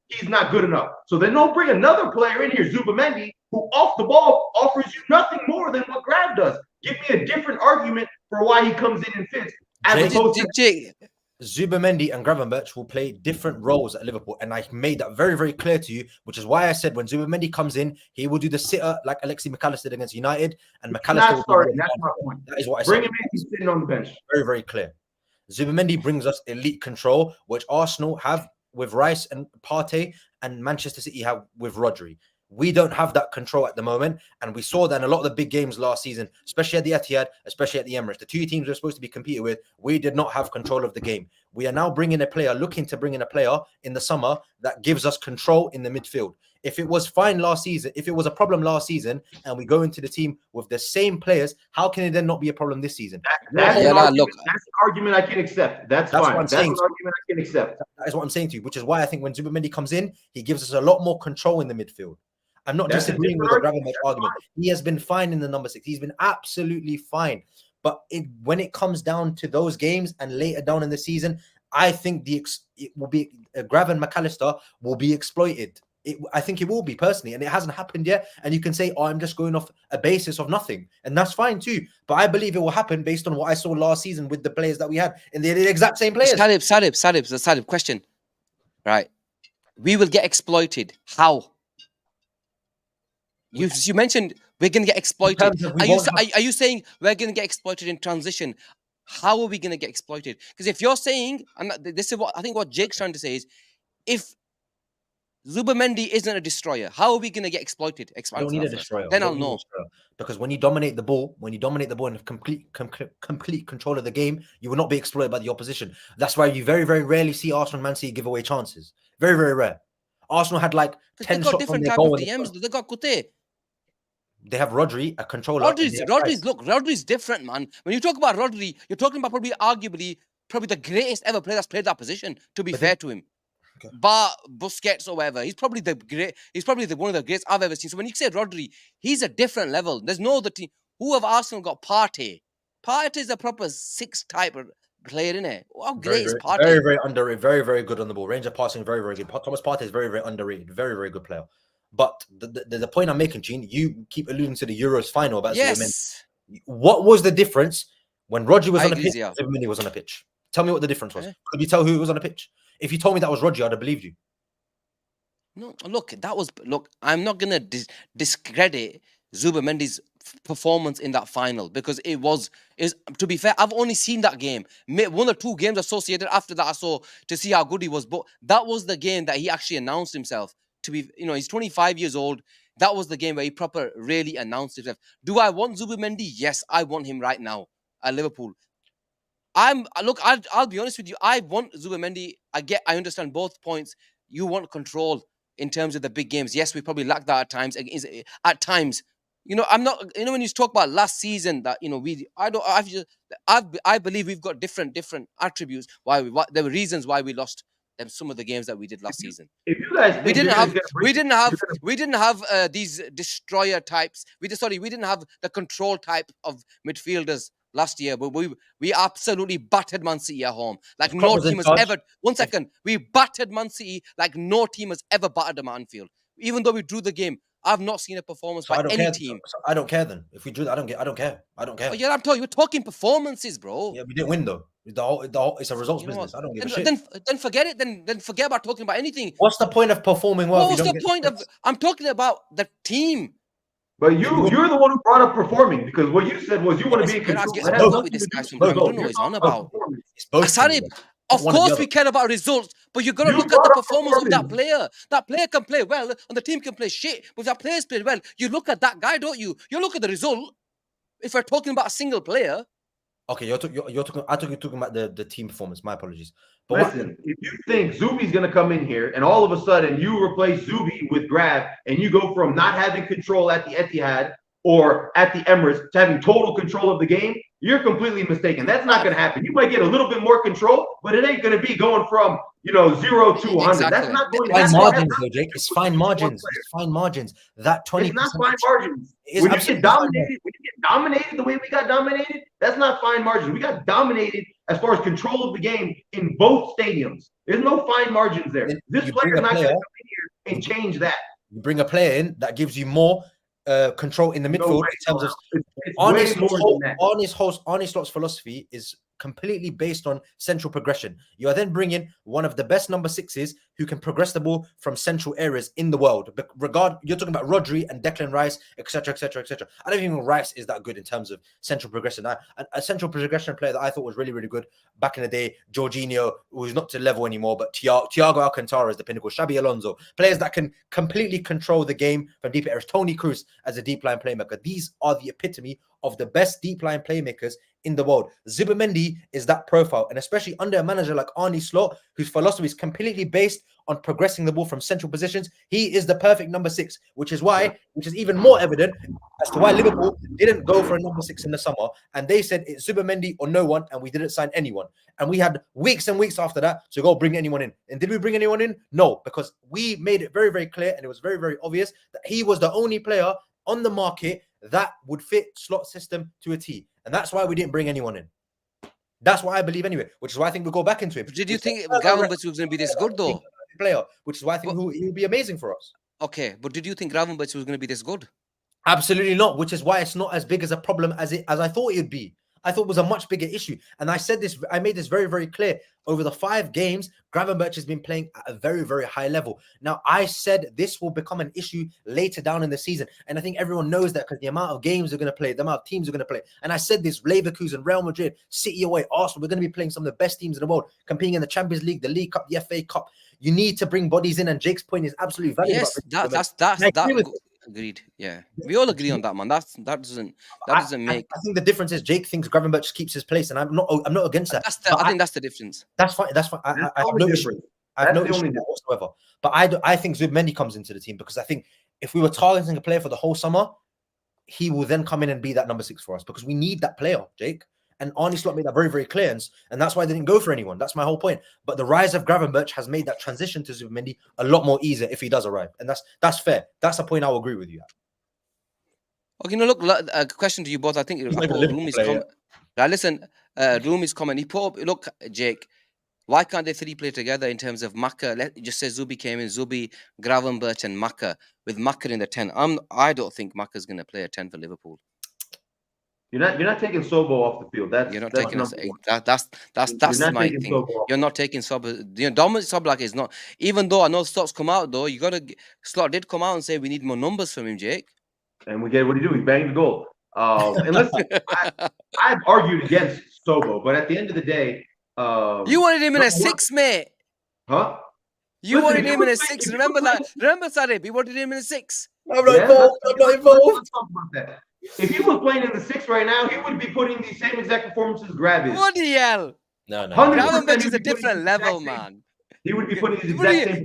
he's not good enough. So then don't bring another player in here, Zubimendi, who off the ball offers you nothing more than what Grav does. Give me a different argument for why he comes in and fits. Zubimendi and Gravenberch will play different roles at Liverpool, and I made that very, very clear to you, which is why I said when Zubimendi comes in, he will do the sitter like Alexis McAllister did against United, and McAllister will that's my point. That is what I said. Bring him in, he's sitting on the bench. Very, very clear. Zubimendi brings us elite control, which Arsenal have with Rice and Partey, and Manchester City have with Rodri. We don't have that control at the moment, and we saw that in a lot of the big games last season, especially at the Etihad, especially at the Emirates. The 2 teams we're supposed to be competing with, we did not have control of the game. We are now looking to bring in a player in the summer that gives us control in the midfield. If it was fine last season, if it was a problem last season, and we go into the team with the same players, how can it then not be a problem this season? That's an argument I can accept. That's fine. That's an argument I can accept. That is what I'm saying to you, which is why I think when Zubimendi comes in, he gives us a lot more control in the midfield. I'm not disagreeing with the Gravenberch argument. He has been fine in the number 6. He's been absolutely fine. But when it comes down to those games and later down in the season, I think it will be Grav and McAllister will be exploited. I think it will be personally, and it hasn't happened yet. And you can say, "Oh, I'm just going off a basis of nothing," and that's fine too. But I believe it will happen based on what I saw last season with the players that we had, and they're the exact same players. Sarib, question. Right, we will get exploited. How? You mentioned we're going to get exploited. Are you saying we're going to get exploited in transition? How are we going to get exploited? Because if you're saying, and this is what I think what Jake's trying to say is, if Zubimendi isn't a destroyer, how are we going to get exploited? You don't need a destroyer. Then I'll know. Because when you dominate the ball, and have complete control of the game, you will not be exploited by the opposition. That's why you very, very rarely see Arsenal and Man City give away chances. Very, very rare. Arsenal had like 10 shots on their goal. They got Kute. They have Rodri, a controller. Rodri's different, man. When you talk about Rodri, you're talking about probably the greatest ever player that's played that position, to be fair to him. Okay. But Busquets or whatever, he's probably one of the greatest I've ever seen. So when you say Rodri, he's a different level. There's no other team. Who have Arsenal got? Partey. Partey is a proper 6 type of player, isn't it? How great is Partey? Very, very underrated. Very, very good on the ball. Range of passing, very, very good. Thomas Partey is very, very underrated. Very, very good player. But the point I'm making, Gene, you keep alluding to the Euros final about yes. What was the difference when Rodri was on a pitch and Zubimendi was on a pitch? Tell me what the difference was. Could you tell who was on a pitch? If you told me that was Rodri, I'd have believed you. No, look, I'm not going to discredit Zubimendi's performance in that final, because to be fair, I've only seen that game, 1 or 2 games associated after that I saw to see how good he was, but that was the game that he actually announced himself to be, he's 25 years old. That was the game where he really announced himself. Do I want Zubimendi? Yes, I want him right now at Liverpool. I'll be honest with you. I want Zubimendi. I understand both points. You want control in terms of the big games. Yes, we probably lack that at times. At times, I'm not. When you talk about last season, that I believe we've got different attributes. There were reasons why we lost them some of the games that we did last season. If you guys think we didn't have these destroyer types. We didn't have the control type of midfielders last year, but we absolutely battered Man City at home. Like no team has ever. 1 second, we battered Man City like no team has ever battered them at Anfield. Even though we drew the game, I've not seen a performance by any team. So I don't care then. If we drew, I don't care. Oh, yeah, I'm telling you, we're talking performances, bro. Yeah, we didn't win though. It's a results business. I don't give a shit. Then forget it. Then forget about talking about anything. What's the point of performing well? What's the point of? I'm talking about the team. But you're the one who brought up performing, because what you said was you want to be in control. I don't know what he's on about. Sarib, of course we care about results, but you got to look at the performance of that player. That player can play well, and the team can play shit. But if that player's played well, you look at that guy, don't you? You look at the result. If we're talking about a single player. Okay, you're talking. I thought you're talking about the team performance. My apologies. But listen, if you think Zubi's going to come in here and all of a sudden you replace Zubi with Grav and you go from not having control at the Etihad or at the Emirates to having total control of the game, you're completely mistaken. That's not going to happen. You might get a little bit more control, but it ain't going to be going from 0 to 100. Exactly. That's not going to happen. Fine margins, though, Jake. It's fine margins. It's fine margins. That 20%. It's not fine margins. When you get dominated the way we got dominated, that's not fine margins. We got dominated as far as control of the game in both stadiums. There's no fine margins there. This player's not going to come in here and change that. You bring a player in that gives you more control in the midfield in terms of Arne Slot's philosophy is completely based on central progression. You are then bringing one of the best number 6s who can progress the ball from central areas in the world. You're talking about Rodri and Declan Rice, etc., etc., etc. I don't even think Rice is that good in terms of central progression. A central progression player that I thought was really, really good back in the day, Jorginho, who's not to level anymore, but Thiago Alcantara is the pinnacle, Xabi Alonso, players that can completely control the game from deep areas. Toni Kroos as a deep line playmaker. These are the epitome of the best deep line playmakers in the world. Zubimendi is that profile, and especially under a manager like Arne Slot, whose philosophy is completely based on progressing the ball from central positions. He is the perfect number 6, which is even more evident as to why Liverpool didn't go for a number 6 in the summer, and they said it's Zubimendi or no one, and we didn't sign anyone. And we had weeks and weeks after that to go bring anyone in. And did we bring anyone in? No, because we made it very, very clear, and it was very, very obvious that he was the only player on the market that would fit Slot's system to a T. And that's why we didn't bring anyone in. That's what I believe anyway, which is why I think we'll go back into him. But did you think Gravenberch was going to be this good, though? Player, which is why I think he would be amazing for us. Okay, but did you think Gravenberch was going to be this good? Absolutely not, which is why it's not as big as a problem as I thought it would be. I thought it was a much bigger issue. And I made this very, very clear. Over the 5 games, Gravenberch has been playing at a very, very high level. Now, I said this will become an issue later down in the season. And I think everyone knows that because the amount of games they're going to play, the amount of teams are going to play. And I said this, Leverkusen, Real Madrid, City away, Arsenal, we're going to be playing some of the best teams in the world, competing in the Champions League, the League Cup, the FA Cup. You need to bring bodies in. And Jake's point is absolutely valid. Yes, that's agreed. Yeah, we all agree on that, man. That doesn't make. I think the difference is Jake thinks Gravenberch keeps his place, and I'm not against that. I think that's the difference. That's fine. That's fine. I have no issue. I have no issue whatsoever. But I think Zubimendi comes into the team because I think if we were targeting a player for the whole summer, he will then come in and be that number 6 for us because we need that player, Jake. And Arne Slot made that very, very clear. And that's why they didn't go for anyone. That's my whole point. But the rise of Gravenberch has made that transition to Zubimendi a lot more easier if he does arrive. And that's fair. That's a point I will agree with you at. Okay, look, a question to you both. I think Rumi's comment. Now, listen, Rumi's comment. He put up, look, Jake, why can't they 3 play together in terms of Maka? Just say Zubi came in, Zubi, Gravenberch, and Maka, with Maka in the 10. I don't think Maka's going to play a 10 for Liverpool. You're not taking Sobo off the field. That's my thing. You're not taking Sobo. Dominic Soboslai is not. Even though I know Slot's come out though, Slot did come out and say we need more numbers from him, Jake. And we get what he do. He banged the goal. And listen, I've argued against Sobo, but at the end of the day, you wanted him in a 6, mate. Huh? You Listen, wanted if you him in were a playing- 6. if you Remember were that? Remember, Sarib? You wanted him in a 6. I'm not Yeah, involved. I'm not let's involved. talk about that. If he was playing in the 6 right now, he would be putting the same exact performances Grav is. What the hell? No, no. 100% Gravenberch he'd is a be putting different the exact level, same- man. He would be putting his What do exact you-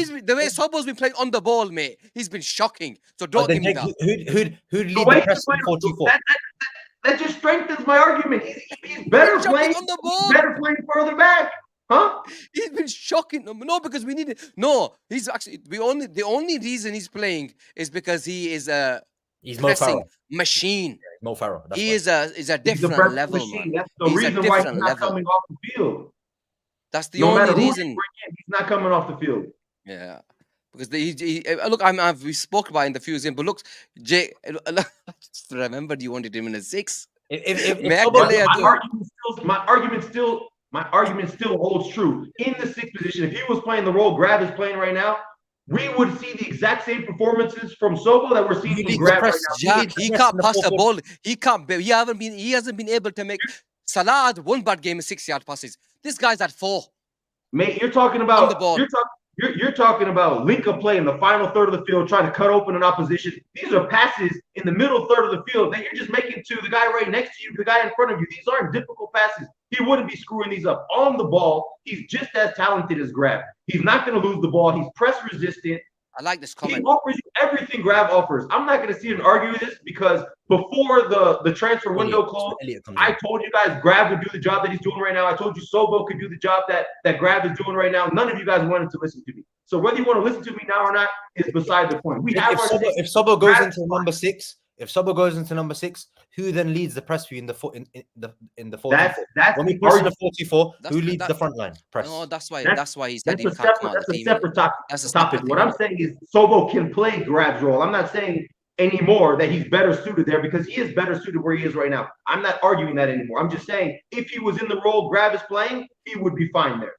same. the way Sobo's been playing on the ball, mate. He's been shocking. So But don't then give me Jake, that. who'd The lead way the he's press in playing- 44? That just strengthens my argument. He's better shocking playing on the he's ball. better playing further back, huh? He's been shocking them. No, because we need it. No, he's actually the only reason he's playing is because he is a He's Mo pressing Farah. machine. Mo Farah. That's He why. is a He's a different pressing level, machine. man. That's the He's a reason why he's different not level. coming off the field. That's the No only matter who you reason. bring in, he's not coming off the field. Yeah, because look, we spoke about it in the fusing, but look, Jay, I just remembered you wanted him in a 6. If May I Sobo- delay a My argument still holds true. In the 6th position, if he was playing the role Grav is playing right now, we would see the exact same performances from Sobo that we're seeing He from leads the Grav right press. now. Jack, he Yes, can't in the pass the forward. ball. He hasn't been able to make. Salah had one bad game of 6-yard passes. This guy's at 4. Mate, you're talking On about the ball. you're talking about link-up play in the final third of the field, trying to cut open an opposition. These are passes in the middle third of the field that you're just making to the guy right next to you, the guy in front of you. These aren't difficult passes. He wouldn't be screwing these up. On the ball, he's just as talented as Grav. He's not going to lose the ball. He's press resistant. I like this He comment. offers you everything Grav offers. I'm not going to sit and argue this because before the transfer window closed, Elliot comes I in. told you guys Grav would do the job that he's doing right now. I told you Sobo could do the job that Grav is doing right now. None of you guys wanted to listen to me. So whether you want to listen to me now or not is beside the point. We have our If Sobo goes Grav- into number 6, who then leads the press view in the 44? that's When we the push in the argument. 44, That's who the- leads that- the front line press? No, that's why he said That's he a can't separate, command that's the a team. separate That's a topic. separate What thing. I'm saying is Sobo can play Grav's role. I'm not saying anymore that he's better suited there because he is better suited where he is right now. I'm not arguing that anymore. I'm just saying if he was in the role Grav is playing, he would be fine there.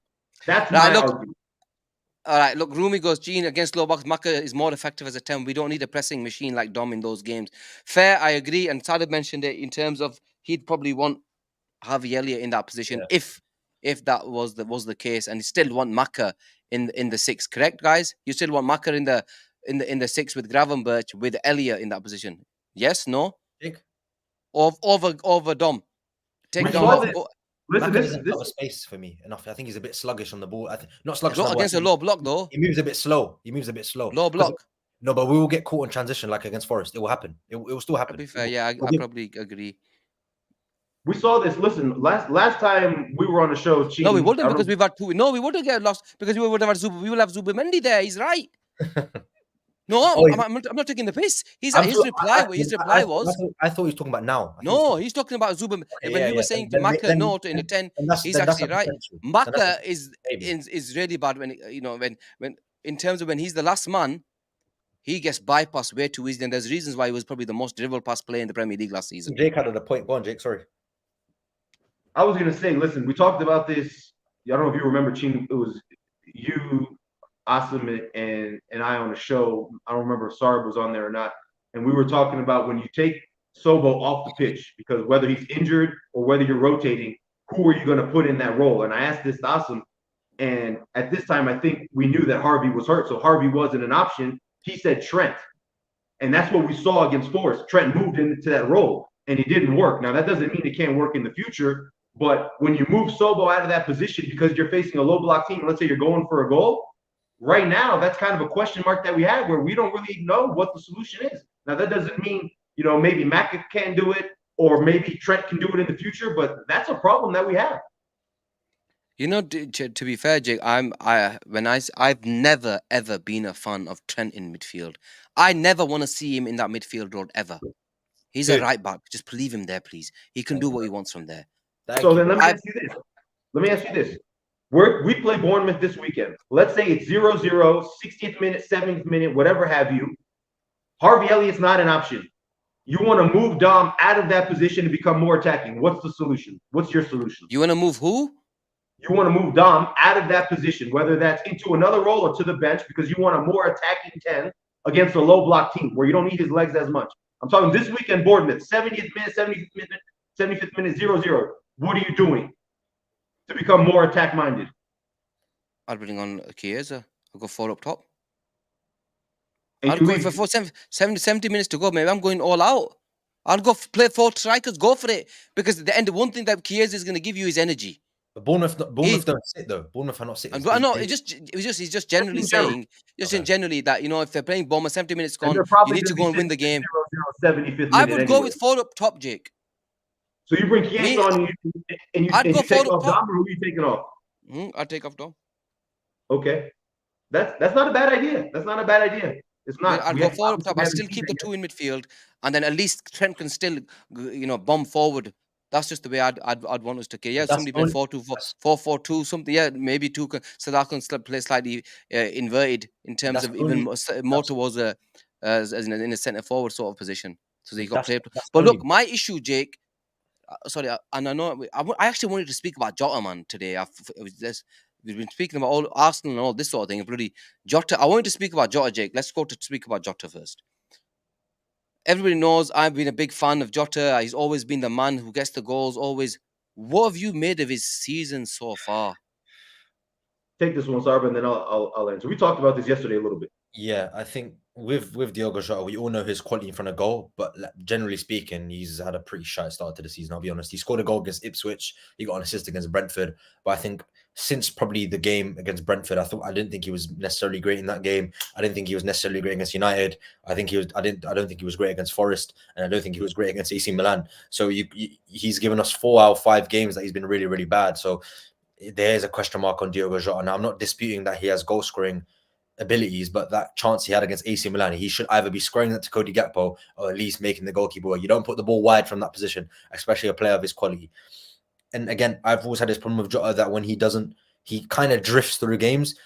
That's Right, my look, argument. All right, look, Rumi goes, Gene, against low box, Maka is more effective as a 10. We don't need a pressing machine like Dom in those games. Fair, I agree. And Sarib mentioned it in terms of he'd probably want Harvey Elliott in that position if that was the case, and he still want Maka in the 6, correct, guys? You still want Maka in the 6 with Gravenberch with Elliott in that position. Yes, no? Jake? Over Dom. Take We Dom saw off. this. Listen, Maka this doesn't is cover space for me enough. I think he's a bit sluggish on the ball. Not sluggish. Not on the ball, against I a think low block, though. He moves a bit slow. Low block. No, but we will get caught in transition like against Forest. It will happen. It will still To happen. be fair, yeah, I probably agree. we saw this. Listen, last time we were on the show, Gene, No, we I wouldn't don't because we've had 2. No, we wouldn't get lost because we would have had we will have Zubimendi there. He's right. No, Oh, I'm not taking the piss. His I'm his so- reply I- his I- reply I- was I thought he was talking about now. I thought he was no. talking- He's talking about Zubimendi. When Yeah, we were yeah, saying to then- Maka then- no in the 10, then that's- he's then that's actually a right. potential. Then Maka that's a- is really bad when when in terms of when he's the last man, he gets bypassed way too easy. And there's reasons why he was probably the most dribble pass player in the Premier League last season. Jake had a point. Go on, Jake. Sorry. I was gonna say, listen, we talked about this. I don't know if you remember, Gene. It was you, Asim, and I on the show. I don't remember if Sarib was on there or not. And we were talking about when you take Sobo off the pitch, because whether he's injured or whether you're rotating, who are you going to put in that role? And I asked this to Asim, and at this time, I think we knew that Harvey was hurt, so Harvey wasn't an option. He said Trent, and that's what we saw against Forest. Trent moved into that role, and it didn't work. Now, that doesn't mean it can't work in the future, but when you move Sobo out of that position because you're facing a low block team, let's say you're going for a goal, right now, that's kind of a question mark that we have where we don't really know what the solution is. Now, that doesn't mean, maybe Maka can do it or maybe Trent can do it in the future, but that's a problem that we have. To be fair, Jake, I've never ever been a fan of Trent in midfield. I never want to see him in that midfield role ever. He's a right back. Just leave him there, please. He can do what he wants from there. So then let me ask you this. We play Bournemouth this weekend. Let's say it's 0-0, 60th minute, 70th minute, whatever have you. Harvey Elliott's not an option. You want to move Dom out of that position to become more attacking. What's the solution? What's your solution? You want to move who? You want to move Dom out of that position, whether that's into another role or to the bench, because you want a more attacking 10 against a low block team where you don't need his legs as much. I'm talking this weekend, Bournemouth, 70th minute, 75th minute, 0-0. What are you doing to become more attack-minded? I'll bring on Chiesa. I'll go 4 up top. And I'll you go leave, for 70 minutes to go. Maybe I'm going all out. I'll go play 4 strikers. Go for it, because at the end, the one thing that Chiesa is going to give you is energy. But Bournemouth He, don't sit though. Bournemouth are not sitting. and I know he's just generally in general. saying, Okay. generally that, you know, if they're playing Bournemouth, 70 minutes and gone, they're you probably need to going go and win the game. 0-0, 75th I minute would go anyway. with 4 up top, Jake. So you bring Chiesa Me, on and you I'd go take 4 up off top. Dom, or who are you taking off? I'd take off Dom. Okay. That's not a bad idea. That's not a bad idea. It's not. I'd go 4 up top. I'd still keep the 2 in midfield, and then at least Trent can still, you know, bomb forward. That's just the way I'd want us to play. Yeah, That's somebody the play only- 4-4-2, something. Yeah, maybe 2 so that can still play slightly inverted in terms That's of the even only- more towards as in a centre forward sort of position. So they got That's- played. that's But only- look, my issue, Jake. Sorry, and I know I actually wanted to speak about Jota, man, today. It was this. We've been speaking about all Arsenal and all this sort of thing. Bloody Jota. I wanted to speak about Jota, Jake. Let's go to speak about Jota first. Everybody knows I've been a big fan of Jota. He's always been the man who gets the goals. Always. What have you made of his season so far? Take this one, Sarb, and then I'll answer. We talked about this yesterday a little bit. Yeah, I think with Diogo Jota, we all know his quality in front of goal, but generally speaking, he's had a pretty shy start to the season. I'll be honest. He scored a goal against Ipswich. He got an assist against Brentford, but I think since probably the game against Brentford, I didn't think he was necessarily great in that game. I didn't think he was necessarily great against United. I don't think he was great against Forest, and I don't think he was great against AC Milan. So he's given us 4 out of 5 games that he's been really, really bad. So there is a question mark on Diogo Jota. Now, I'm not disputing that he has goal scoring abilities, but that chance he had against AC Milan, he should either be scoring that to Cody Gakpo or at least making the goalkeeper work. You don't put the ball wide from that position, especially a player of his quality. And again, I've always had this problem with Jota that when he doesn't, he kind of drifts through games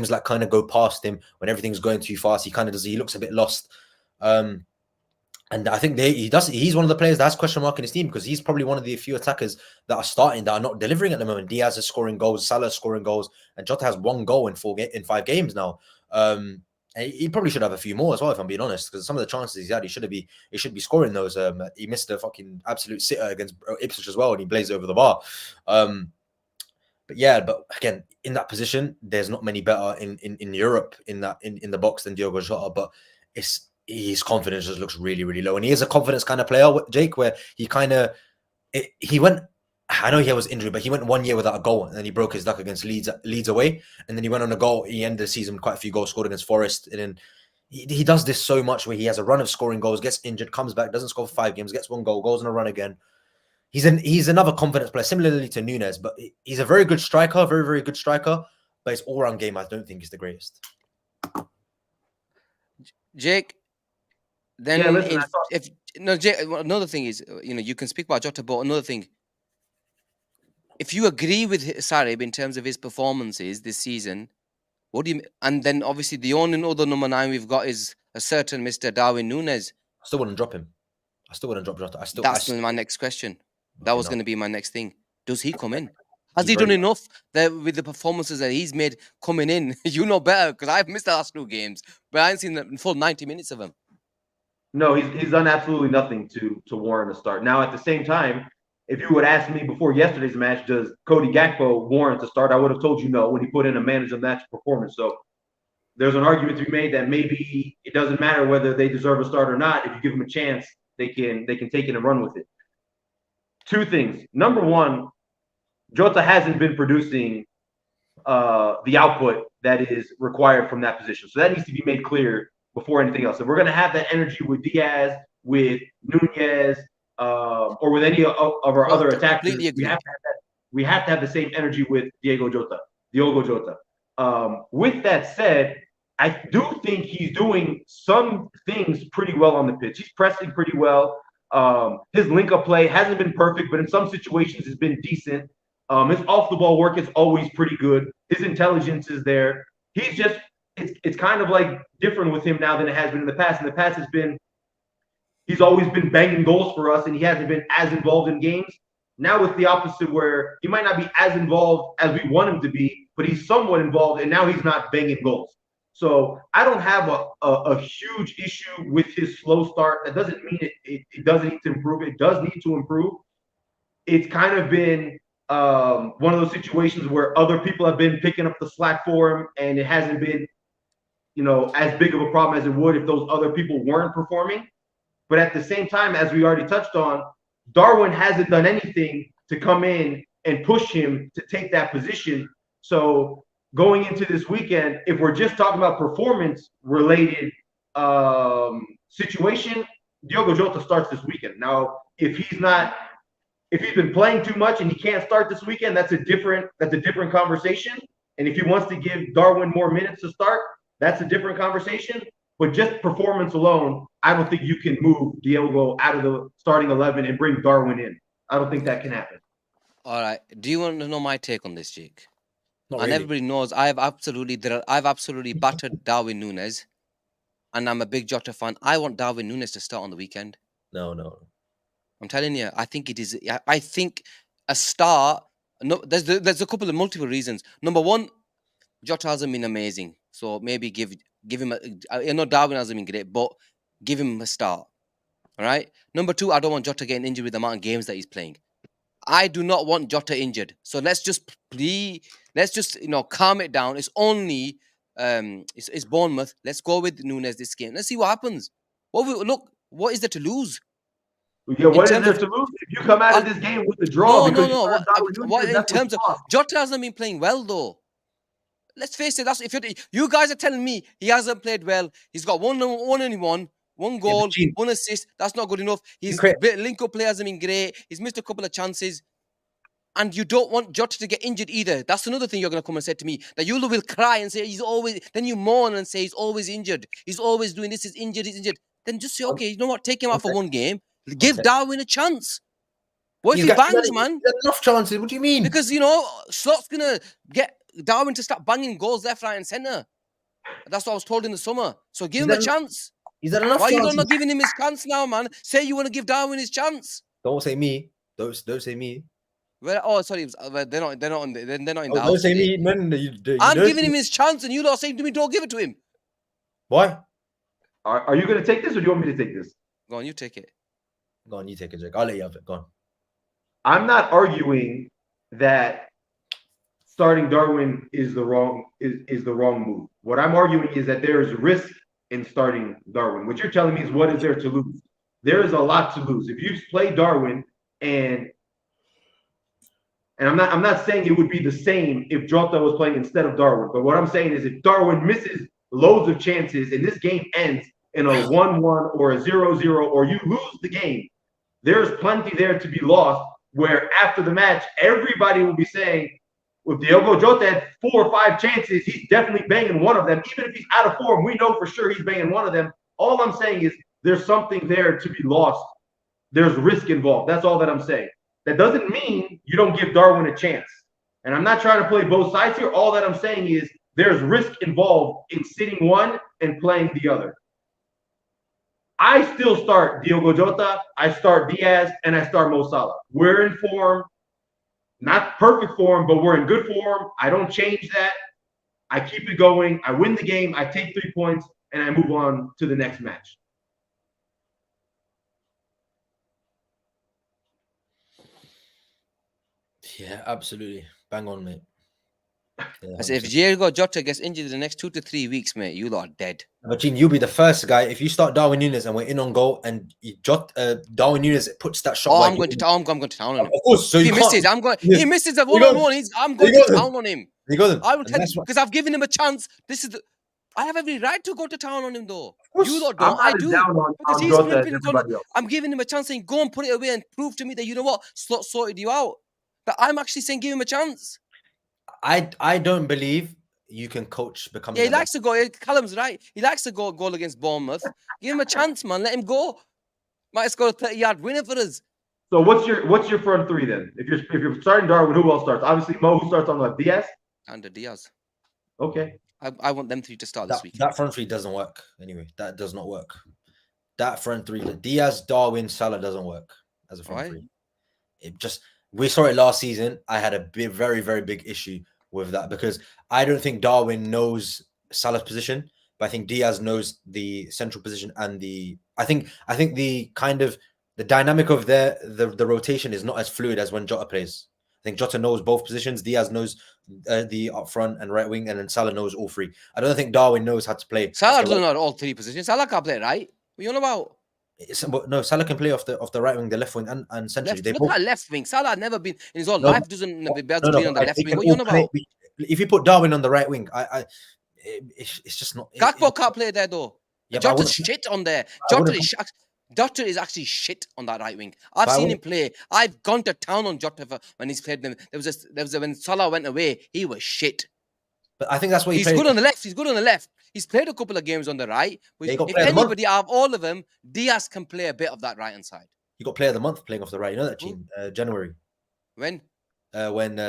like kind of go past him when everything's going too fast. He kind of does. He looks a bit lost. And I think he's one of the players that has question mark in his team, because he's probably one of the few attackers that are starting that are not delivering at the moment. Diaz is scoring goals, Salah is scoring goals, and Jota has 1 goal in 5 games now. And he probably should have a few more as well, if I'm being honest, because some of the chances he's had, he should be scoring those. He missed a fucking absolute sitter against Ipswich as well, and he blazed over the bar. But again, in that position, there's not many better in Europe in the box than Diogo Jota, but his confidence just looks really, really low. And he is a confidence kind of player, Jake, where he went, I know he was injured, but he went 1 year without a goal, and then he broke his luck against Leeds away. And then he went on a goal. He ended the season with quite a few goals, scored against Forest. And then he does this so much where he has a run of scoring goals, gets injured, comes back, doesn't score for 5 games, gets 1 goal, goes on a run again. He's another confidence player, similarly to Nunes, but he's a very good striker, very, very good striker. But his all-round game, I don't think, is the greatest. Jake, then Yeah, listen, Jake, another thing is, you can speak about Jota, but another thing, if you agree with Sarib in terms of his performances this season, what do you? And then obviously the only other number 9 we've got is a certain Mr. Darwin Nunes. I still wouldn't drop him. I still wouldn't drop Jota. That's my next question. That was going to be my next thing. Does he come in? Has He's he done very- enough with the performances that he's made coming in? You know better, because I've missed the last 2 games, but I haven't seen the full 90 minutes of him. No, he's done absolutely nothing to warrant a start. Now, at the same time, if you would ask me before yesterday's match, does Cody Gakpo warrant a start? I would have told you no when he put in a man of the match performance. So there's an argument to be made that maybe it doesn't matter whether they deserve a start or not. If you give them a chance, they can take it and run with it. 2 things. Number 1, Jota hasn't been producing the output that is required from that position. So that needs to be made clear before anything else. If we're going to have that energy with Diaz, with Nunez, or with any of our other attackers, we have to have the same energy with Diogo Jota. With that said, I do think he's doing some things pretty well on the pitch. He's pressing pretty well. His link-up play hasn't been perfect, but in some situations it's been decent. His off-the-ball work is always pretty good. His intelligence is there. He's just it's kind of like different with him now than it has been in the past. In the past, he's always been banging goals for us, and he hasn't been as involved in games. Now it's the opposite, where he might not be as involved as we want him to be, but he's somewhat involved, and now he's not banging goals. So I don't have a huge issue with his slow start. That doesn't mean it doesn't need to improve. It does need to improve. It's kind of been one of those situations where other people have been picking up the slack for him, and it hasn't been, as big of a problem as it would if those other people weren't performing. But at the same time, as we already touched on, Darwin hasn't done anything to come in and push him to take that position. So going into this weekend, if we're just talking about performance-related situation, Diogo Jota starts this weekend. Now, if he's been playing too much and he can't start this weekend, that's a different conversation. And if he wants to give Darwin more minutes to start, that's a different conversation. But just performance alone, I don't think you can move Diogo out of the starting 11 and bring Darwin in. I don't think that can happen. All right. Do you want to know my take on this, Jake? Not And really. everybody knows I've absolutely battered Darwin Núñez, and I'm a big Jota fan. I want Darwin Núñez to start on the weekend. No. I'm telling you, I think it is. I think a start. No, there's a couple of multiple reasons. Number one, Jota hasn't been amazing, so maybe give him. I know Darwin hasn't been great, but give him a start. All right. Number two, I don't want Jota getting injured with the amount of games that he's playing. I do not want Jota injured. So let's just calm it down. It's only it's Bournemouth. Let's go with Núñez this game. Let's see what happens. What is there to lose? Yeah, what is there to lose? If you come out of this game with the draw, No. What in terms of Jota hasn't been playing well though. Let's face it. That's if you guys are telling me he hasn't played well. He's got one goal, one assist. That's not good enough. His link-up play hasn't been great. He's missed a couple of chances. And you don't want Jota to get injured either. That's another thing you're going to come and say to me. That you will cry and say he's always... Then you mourn and say he's always injured. He's always doing this. He's injured. Then just say, okay, you know what? Take him out for one game. Give Darwin a chance. What if he bangs, man? Enough chances. What do you mean? Because, Slot's going to get Darwin to start banging goals left, right and centre. That's what I was told in the summer. So give him a chance. Is that enough? Why are you not giving him his chance now, man? Say you want to give Darwin his chance. Don't say me. Don't say me. Well, sorry, they're not in the house. Don't say me, man. I'm giving him his chance, and you lot are saying to me, "Don't give it to him." Why? Are you going to take this, or do you want me to take this? Go on, you take it. Go on, you take it, Jake. I'll let you have it. Go on. I'm not arguing that starting Darwin is the wrong move. What I'm arguing is that there is risk in starting Darwin. What you're telling me is what is there to lose? There is a lot to lose. If you play Darwin and I'm not saying it would be the same if Jota was playing instead of Darwin, but what I'm saying is if Darwin misses loads of chances and this game ends in a 1-1 or a 0-0 or you lose the game, there's plenty there to be lost where after the match, everybody will be saying, if Diogo Jota had 4 or 5 chances, he's definitely banging one of them. Even if he's out of form, we know for sure he's banging one of them. All I'm saying is there's something there to be lost. There's risk involved. That's all that I'm saying. That doesn't mean you don't give Darwin a chance. And I'm not trying to play both sides here. All that I'm saying is there's risk involved in sitting one and playing the other. I still start Diogo Jota, I start Diaz, and I start Mo Salah. We're in form. Not perfect form, but we're in good form. I don't change that. I keep it going. I win the game. I take 3 points, and I move on to the next match. Yeah, absolutely. Bang on, mate. Yeah, if Diego Jota gets injured in the next 2 to 3 weeks, mate, you lot are dead. But Gene, you'll be the first guy. If you start Darwin Núñez and we're in on goal and Darwin Núñez puts that shot. I'm going to town on him. Of course. So he misses. He misses the one-on-one. I'm going to town on him. I will tell you because I've given him a chance. I have every right to go to town on him, though. You lot don't. I do. Because he's flipping. I'm giving him a chance, saying, go and put it away and prove to me that, you know what, Slot sorted you out. But I'm actually saying, give him a chance. I don't believe you can coach becoming. Yeah, he likes to go. Callum's right. He likes to go goal against Bournemouth. Give him a chance, man. Let him go. Might score a 30-yard winner for us. So what's your front three then? If you're starting Darwin, who else starts? Obviously, Mo, who starts on left? Diaz? And Diaz. Okay. I want them three to start this week. That front three doesn't work. Anyway, that does not work. That front three, Diaz, Darwin, Salah doesn't work as a front three. We saw it last season. I had a very, very big issue with that because I don't think Darwin knows Salah's position, but I think Diaz knows the central position and I think the kind of the dynamic of the rotation is not as fluid as when Jota plays. I think Jota knows both positions. Diaz knows the up front and right wing, and then Salah knows all three. I don't think Darwin knows how to play. Salah doesn't know all three positions. Salah can't play right. What are you on about? No, Salah can play off the right wing, the left wing, and centrally. Look at left wing. Salah had never been in his whole No, life. Doesn't be able to no, play on the left wing. What are you on play, about? if you put Darwin on the right wing, it's just not. Gakpo can't play there though. Yeah, Jota's shit on there. Jota is actually shit on that right wing. I've seen him play. I've gone to town on Jota when he's played them. There was when Salah went away, he was shit. But I think that's what he's good on the left. He's good on the left. He's played a couple of games on the right. If anybody out of all of them, Diaz can play a bit of that right hand side. He got player of the month playing off the right. You know that team, January. When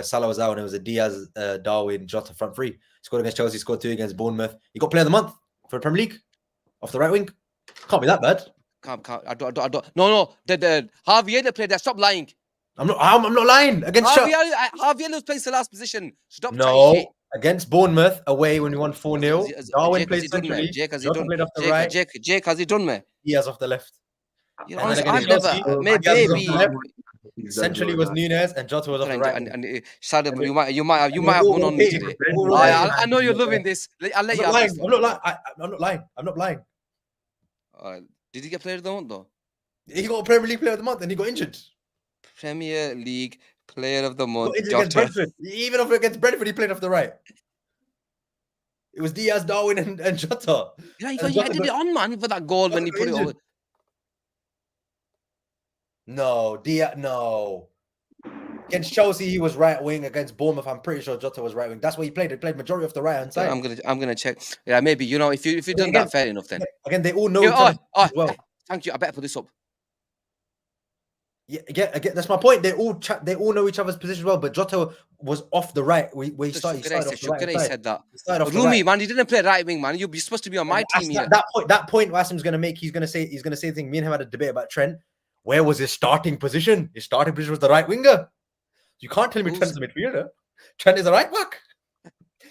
Salah was out and it was a Diaz, Darwin, Jota front three. He scored against Chelsea, scored 2 against Bournemouth. He got player of the month for the Premier League off the right wing. Can't be that bad. I don't. No. The Javier played there. Stop lying. I'm not lying. Against Javier was playing the last position. Stop. No. Against Bournemouth away when we won 4-0. Darwin played centrally. Jota played off the right. Jake, has he done me? Diaz off the left. You know, I've never. Maybe. Centrally was Nunez and Jota was off the right. And Sarib, you might have won on me today. I know you're loving this. I'll let you have this. I'm not lying. Did he get player of the month though? He got a Premier League player of the month and he got injured. Premier League player of the month. Against Brentford. Even against Brentford, he played off the right. It was Diaz, Darwin, and Jota. Yeah, he headed it on, man, for that goal when he put it over. No, no. Against Chelsea, he was right wing. Against Bournemouth, I'm pretty sure Jota was right wing. That's what he played. He played majority of the right hand side. I'm gonna check. Yeah, maybe if you've done that, fair enough then. Again, they all know each other as well. Thank you. I better put this up. Yeah, again, that's my point. They all know each other's position well. But Jota was off the right. He started off the right side. Said that. Rumi, man, he didn't play right wing, man. You're supposed to be on my team here. That point Asim's gonna make. He's gonna say the thing. Me and him had a debate about Trent. Where was his starting position? His starting position was the right winger. You can't tell me Trent's a midfielder. Trent is a right back.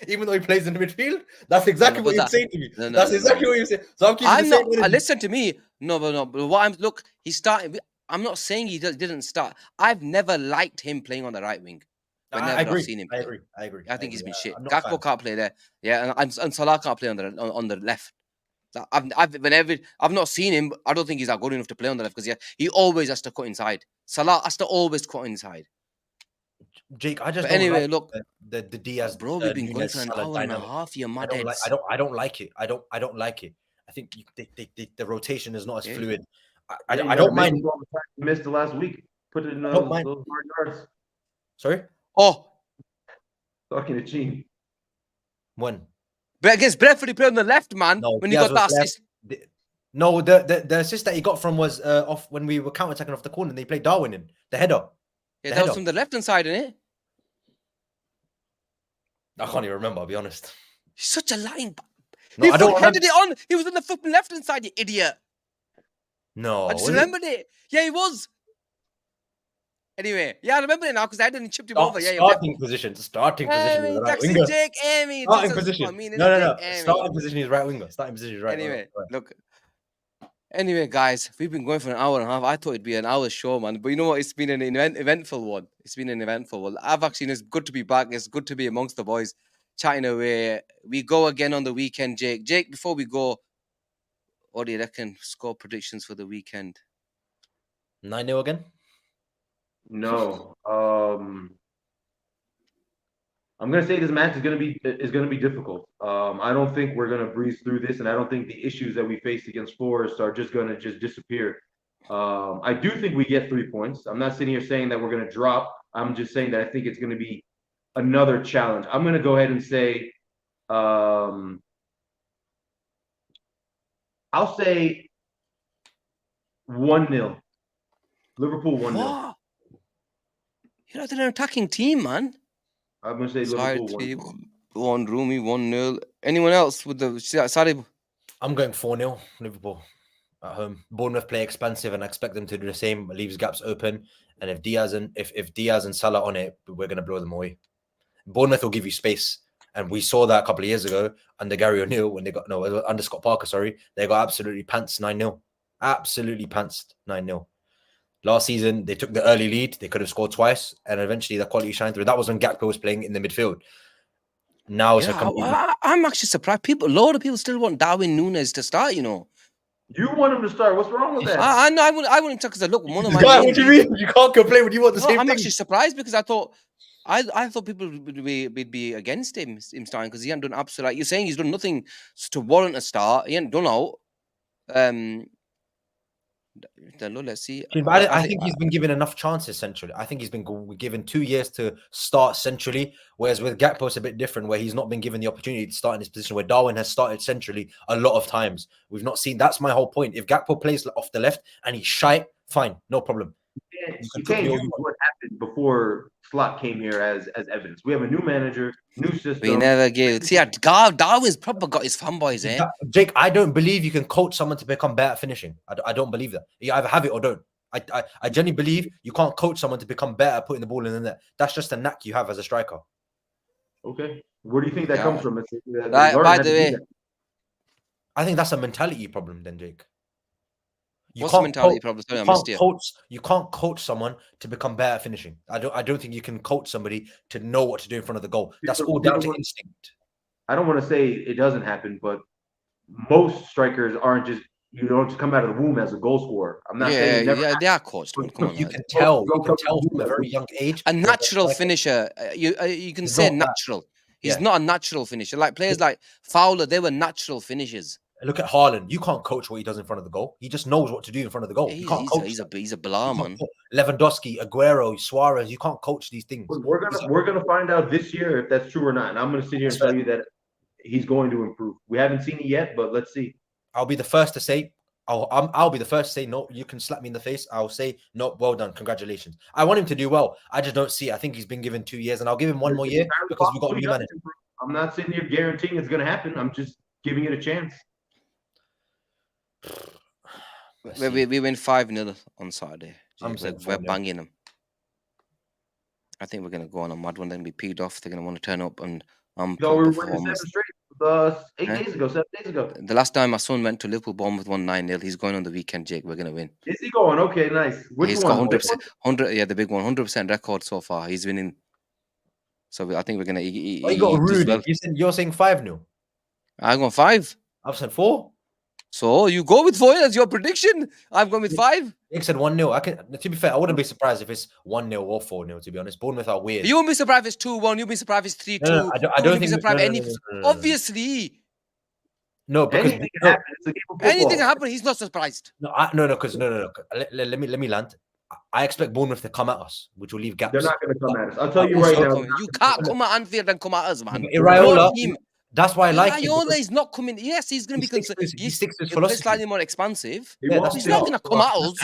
Even though he plays in the midfield. That's exactly what you're saying to me. That's exactly what you're saying. So I'm keeping the same. Listen to me. No, but what he's starting. I'm not saying he didn't start. I've never liked him playing on the right wing. I agree. I've seen him play. I agree. I think he's been shit. Gakpo can't play there. Yeah, and Salah can't play on the left. I've not seen him. I don't think he's that good enough to play on the left because he always has to cut inside. Salah has to always cut inside. Jake, I just look the Diaz. Bro, we've been going for an hour and a half. You're mad. I don't like it. I don't like it. I think the rotation is not as fluid. I don't mind. Missed the last week. Put it in those hard yards. Sorry. Oh, talking to Gene. When? But against Brentford, he played on the left, man. No, when he got that assist. No, the assist that he got from was off when we were counter-attacking off the corner and they played Darwin in the header. Yeah, that was from the left-hand side, innit? I can't even remember, I'll be honest. He's such a lying... No, he headed it on. He was on the fucking left-hand side, you idiot. No. I just remembered it. Yeah, he was. Anyway, yeah, I remember it now because I hadn't chipped him over. Yeah, starting position. Right winger. Jake, Amy. Starting position. No. Starting position is right winger. Starting position is right winger. Anyway, look. Anyway, guys, we've been going for an hour and a half. I thought it'd be an hour show, man. But you know what? It's been an eventful one. It's good to be back. It's good to be amongst the boys, chatting away. We go again on the weekend, Jake. Jake, before we go, what do you reckon? Score predictions for the weekend? 9-0 again? No. I'm gonna say this match is gonna be difficult. I don't think we're gonna breeze through this, and I don't think the issues that we faced against Forest are just gonna disappear. I do think we get 3 points. I'm not sitting here saying that we're gonna drop. I'm just saying that I think it's gonna be another challenge. I'm gonna go ahead and say, I'll say 1-0. Liverpool 1-0. You're not an attacking team, man. I'm gonna say Liverpool 1. Rumi 1-0. Anyone else with the Sarib? I'm going 4-0 Liverpool at home. Bournemouth play expansive, and I expect them to do the same. It leaves gaps open, and if Diaz and Salah on it, we're gonna blow them away. Bournemouth will give you space, And we saw that a couple of years ago under Gary O'Neill when they got under Scott Parker. Sorry, they got absolutely pantsed 9-0. Absolutely pantsed 9-0. Last season, they took the early lead. They could have scored twice, and eventually the quality shined through. That was when Gakpo was playing in the midfield. Now it's I'm actually surprised. A lot of people still want Darwin Núñez to start. You know, you want him to start. What's wrong with that? I know. I want him to because look, one of my. What do you mean? You can't complain when you want the same thing. I'm actually surprised because I thought people would be against him starting because he hadn't done absolutely. Like you're saying, he's done nothing to warrant a start. He hadn't done out. Let's see. But I think he's been given enough chances centrally. I think he's been given 2 years to start centrally, whereas with Gakpo it's a bit different, where he's not been given the opportunity to start in his position, where Darwin has started centrally a lot of times. We've not seen. That's my whole point. If Gakpo plays off the left and he's shite, fine, no problem. You can't use what happened before Slot came here as evidence. We have a new manager, new system. We never gave. See, Darwin's probably got his fanboys, eh? Jake, I don't believe you can coach someone to become better at finishing. I don't believe that. You either have it or don't. I genuinely believe you can't coach someone to become better at putting the ball in the net. That's just a knack you have as a striker. Okay. Where do you think that comes from? By the way, I think that's a mentality problem then, Jake. What's the mentality problem? Sorry, I missed you. You can't coach someone to become better at finishing. I don't think you can coach somebody to know what to do in front of the goal. That's all down to instinct. I don't want to say it doesn't happen, but most strikers aren't just just come out of the womb as a goal scorer. I'm not saying they are coached. You can tell from a very young age. A natural finisher. You can say natural. He's not a natural finisher. Like players like Fowler, they were natural finishers. Look at Haaland. You can't coach what he does in front of the goal. He just knows what to do in front of the goal. You can't coach. He's a blah, man. Lewandowski, Aguero, Suarez. You can't coach these things. We're gonna find out this year if that's true or not. And I'm gonna sit here and tell you that he's going to improve. We haven't seen it yet, but let's see. I'll be the first to say. I'll be the first to say no. You can slap me in the face. I'll say no. Well done. Congratulations. I want him to do well. I just don't see it. I think he's been given 2 years, and I'll give him one more year because we've got a new manager. I'm not sitting here guaranteeing it's gonna happen. I'm just giving it a chance. We win 5-0 on Saturday. We're banging them. I think we're gonna go on a mad one. Then be peed off. They're gonna want to turn up and we were winning 7 straight. 7 days ago. The last time my son went to Liverpool, Bournemouth won 9-0. He's going on the weekend, Jake. We're gonna win. Is he going? Okay, nice. He's got 100%. Yeah, the big one. 100% record so far. He's winning. So I think we're gonna. You got rude. Well. You're saying 5-0. I'm going 5. I've said 4. So you go with 4 as your prediction. I'm going with 5. Nick said 1-0. To be fair, I wouldn't be surprised if it's 1-0 or 4-0. To be honest, Bournemouth are weird. You won't be surprised if it's 2-1. You'll be surprised if it's 3-2. No, I don't think. Obviously. No, because anything can happen. It's a game of football. Anything can happen. He's not surprised. No. Let me land. I expect Bournemouth to come at us, which will leave gaps. They're not going to come at us. I'll tell you right now. You can't come at Anfield and come at us, man. Iraola. That's why I like him. Iraola is not coming. Yes, he's going to be concerned. He sticks to his philosophy. Slightly more expansive. He's not going to come at us.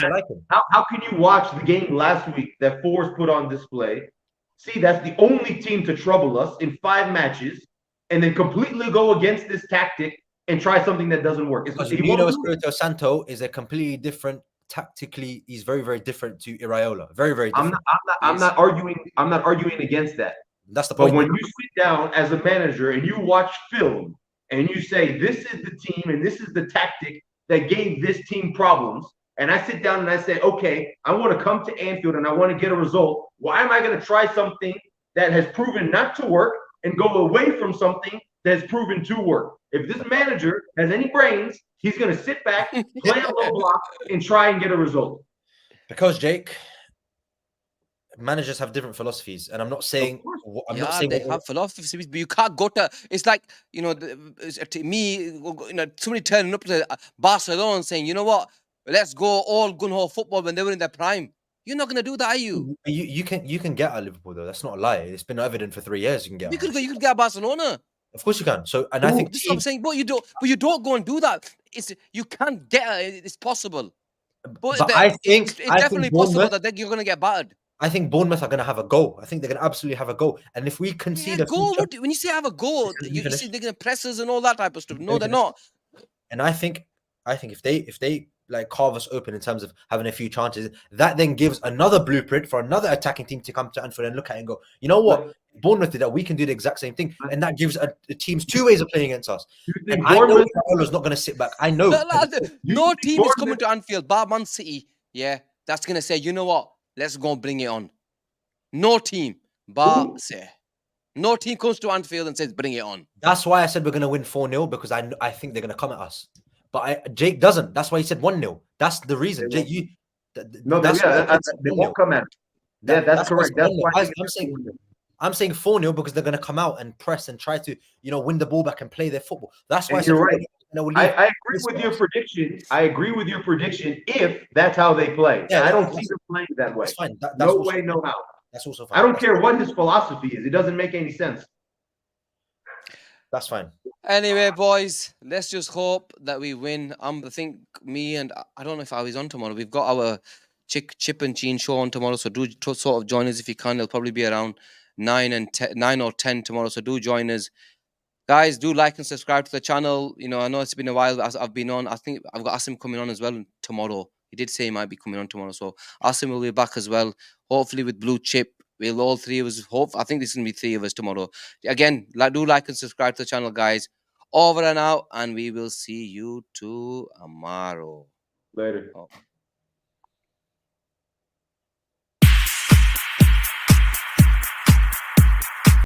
How can you watch the game last week that Forest put on display? See, that's the only team to trouble us in 5 matches, and then completely go against this tactic and try something that doesn't work. Because Espirito Santo is a completely different. Tactically, he's very, very different to Iraola. Very, very different. I'm not arguing against that. That's the point. But when you sit down as a manager and you watch film and you say, this is the team and this is the tactic that gave this team problems, and I sit down and I say, okay, I want to come to Anfield and I want to get a result. Why am I going to try something that has proven not to work and go away from something that has proven to work? If this manager has any brains, he's going to sit back, play a low block, and try and get a result. Because, Jake, managers have different philosophies, and I'm not saying they have philosophies, but you can't go to. It's like to me, somebody turning up to Barcelona and saying, you know what, let's go all gun-ho football when they were in their prime. You're not going to do that, are you? You can get at Liverpool though. That's not a lie. It's been evident for 3 years. You can get. You could get at Barcelona. Of course you can. So, and I think this is what I'm saying. But you don't go and do that. You can't get it. It's possible. But it's definitely possible that you're going to get battered. I think Bournemouth are going to have a go. I think they're going to absolutely have a go. And if we concede a goal, when you say have a goal, you see they're going to press us and all that type of stuff. No, they're not. And I think if they like carve us open in terms of having a few chances. That then gives another blueprint for another attacking team to come to Anfield and look at it and go, you know what? Bournemouth did that. We can do the exact same thing, and that gives the teams two ways of playing against us. You And think I know Bournemouth? Raula's not going to sit back. I know. No team is Bournemouth- coming to Anfield, bar Man City. Yeah, that's gonna say, you know what? Let's go and bring it on. No team, bar Who? say. No team comes to Anfield and says, bring it on. That's why I said we're going to win 4-0 because I think they're going to come at us. But Jake doesn't. That's why he said 1-0. That's the reason. They Jake, you. No, that's yeah, why I said they 1-0. won't come at. Yeah, that's why I correct. said That's 1-0. why I'm saying 4-0 because they're going to come out and press and try to, win the ball back and play their football. That's why And you're right. I agree this with for your us. prediction. I agree with your prediction if that's how they play. Yeah, I don't that's- see them playing that way. That's fine. That's No also way, no how. That's also fine. I don't care what his philosophy is. It doesn't make any sense. That's fine. Anyway, boys, let's just hope that we win. I think me and I don't know if I was on tomorrow. We've got our Chip and Chin show on tomorrow, so do sort of join us if you can. It'll probably be around 9 or 10 tomorrow, so do join us. Guys, do like and subscribe to the channel. I know it's been a while as I've been on. I think I've got Asim coming on as well tomorrow. He did say he might be coming on tomorrow, so Asim will be back as well. Hopefully with Blue Chip. We'll all three of us I think this is gonna be 3 of us tomorrow. Again, do like and subscribe to the channel, guys. Over and out, and we will see you tomorrow. Later. Oh.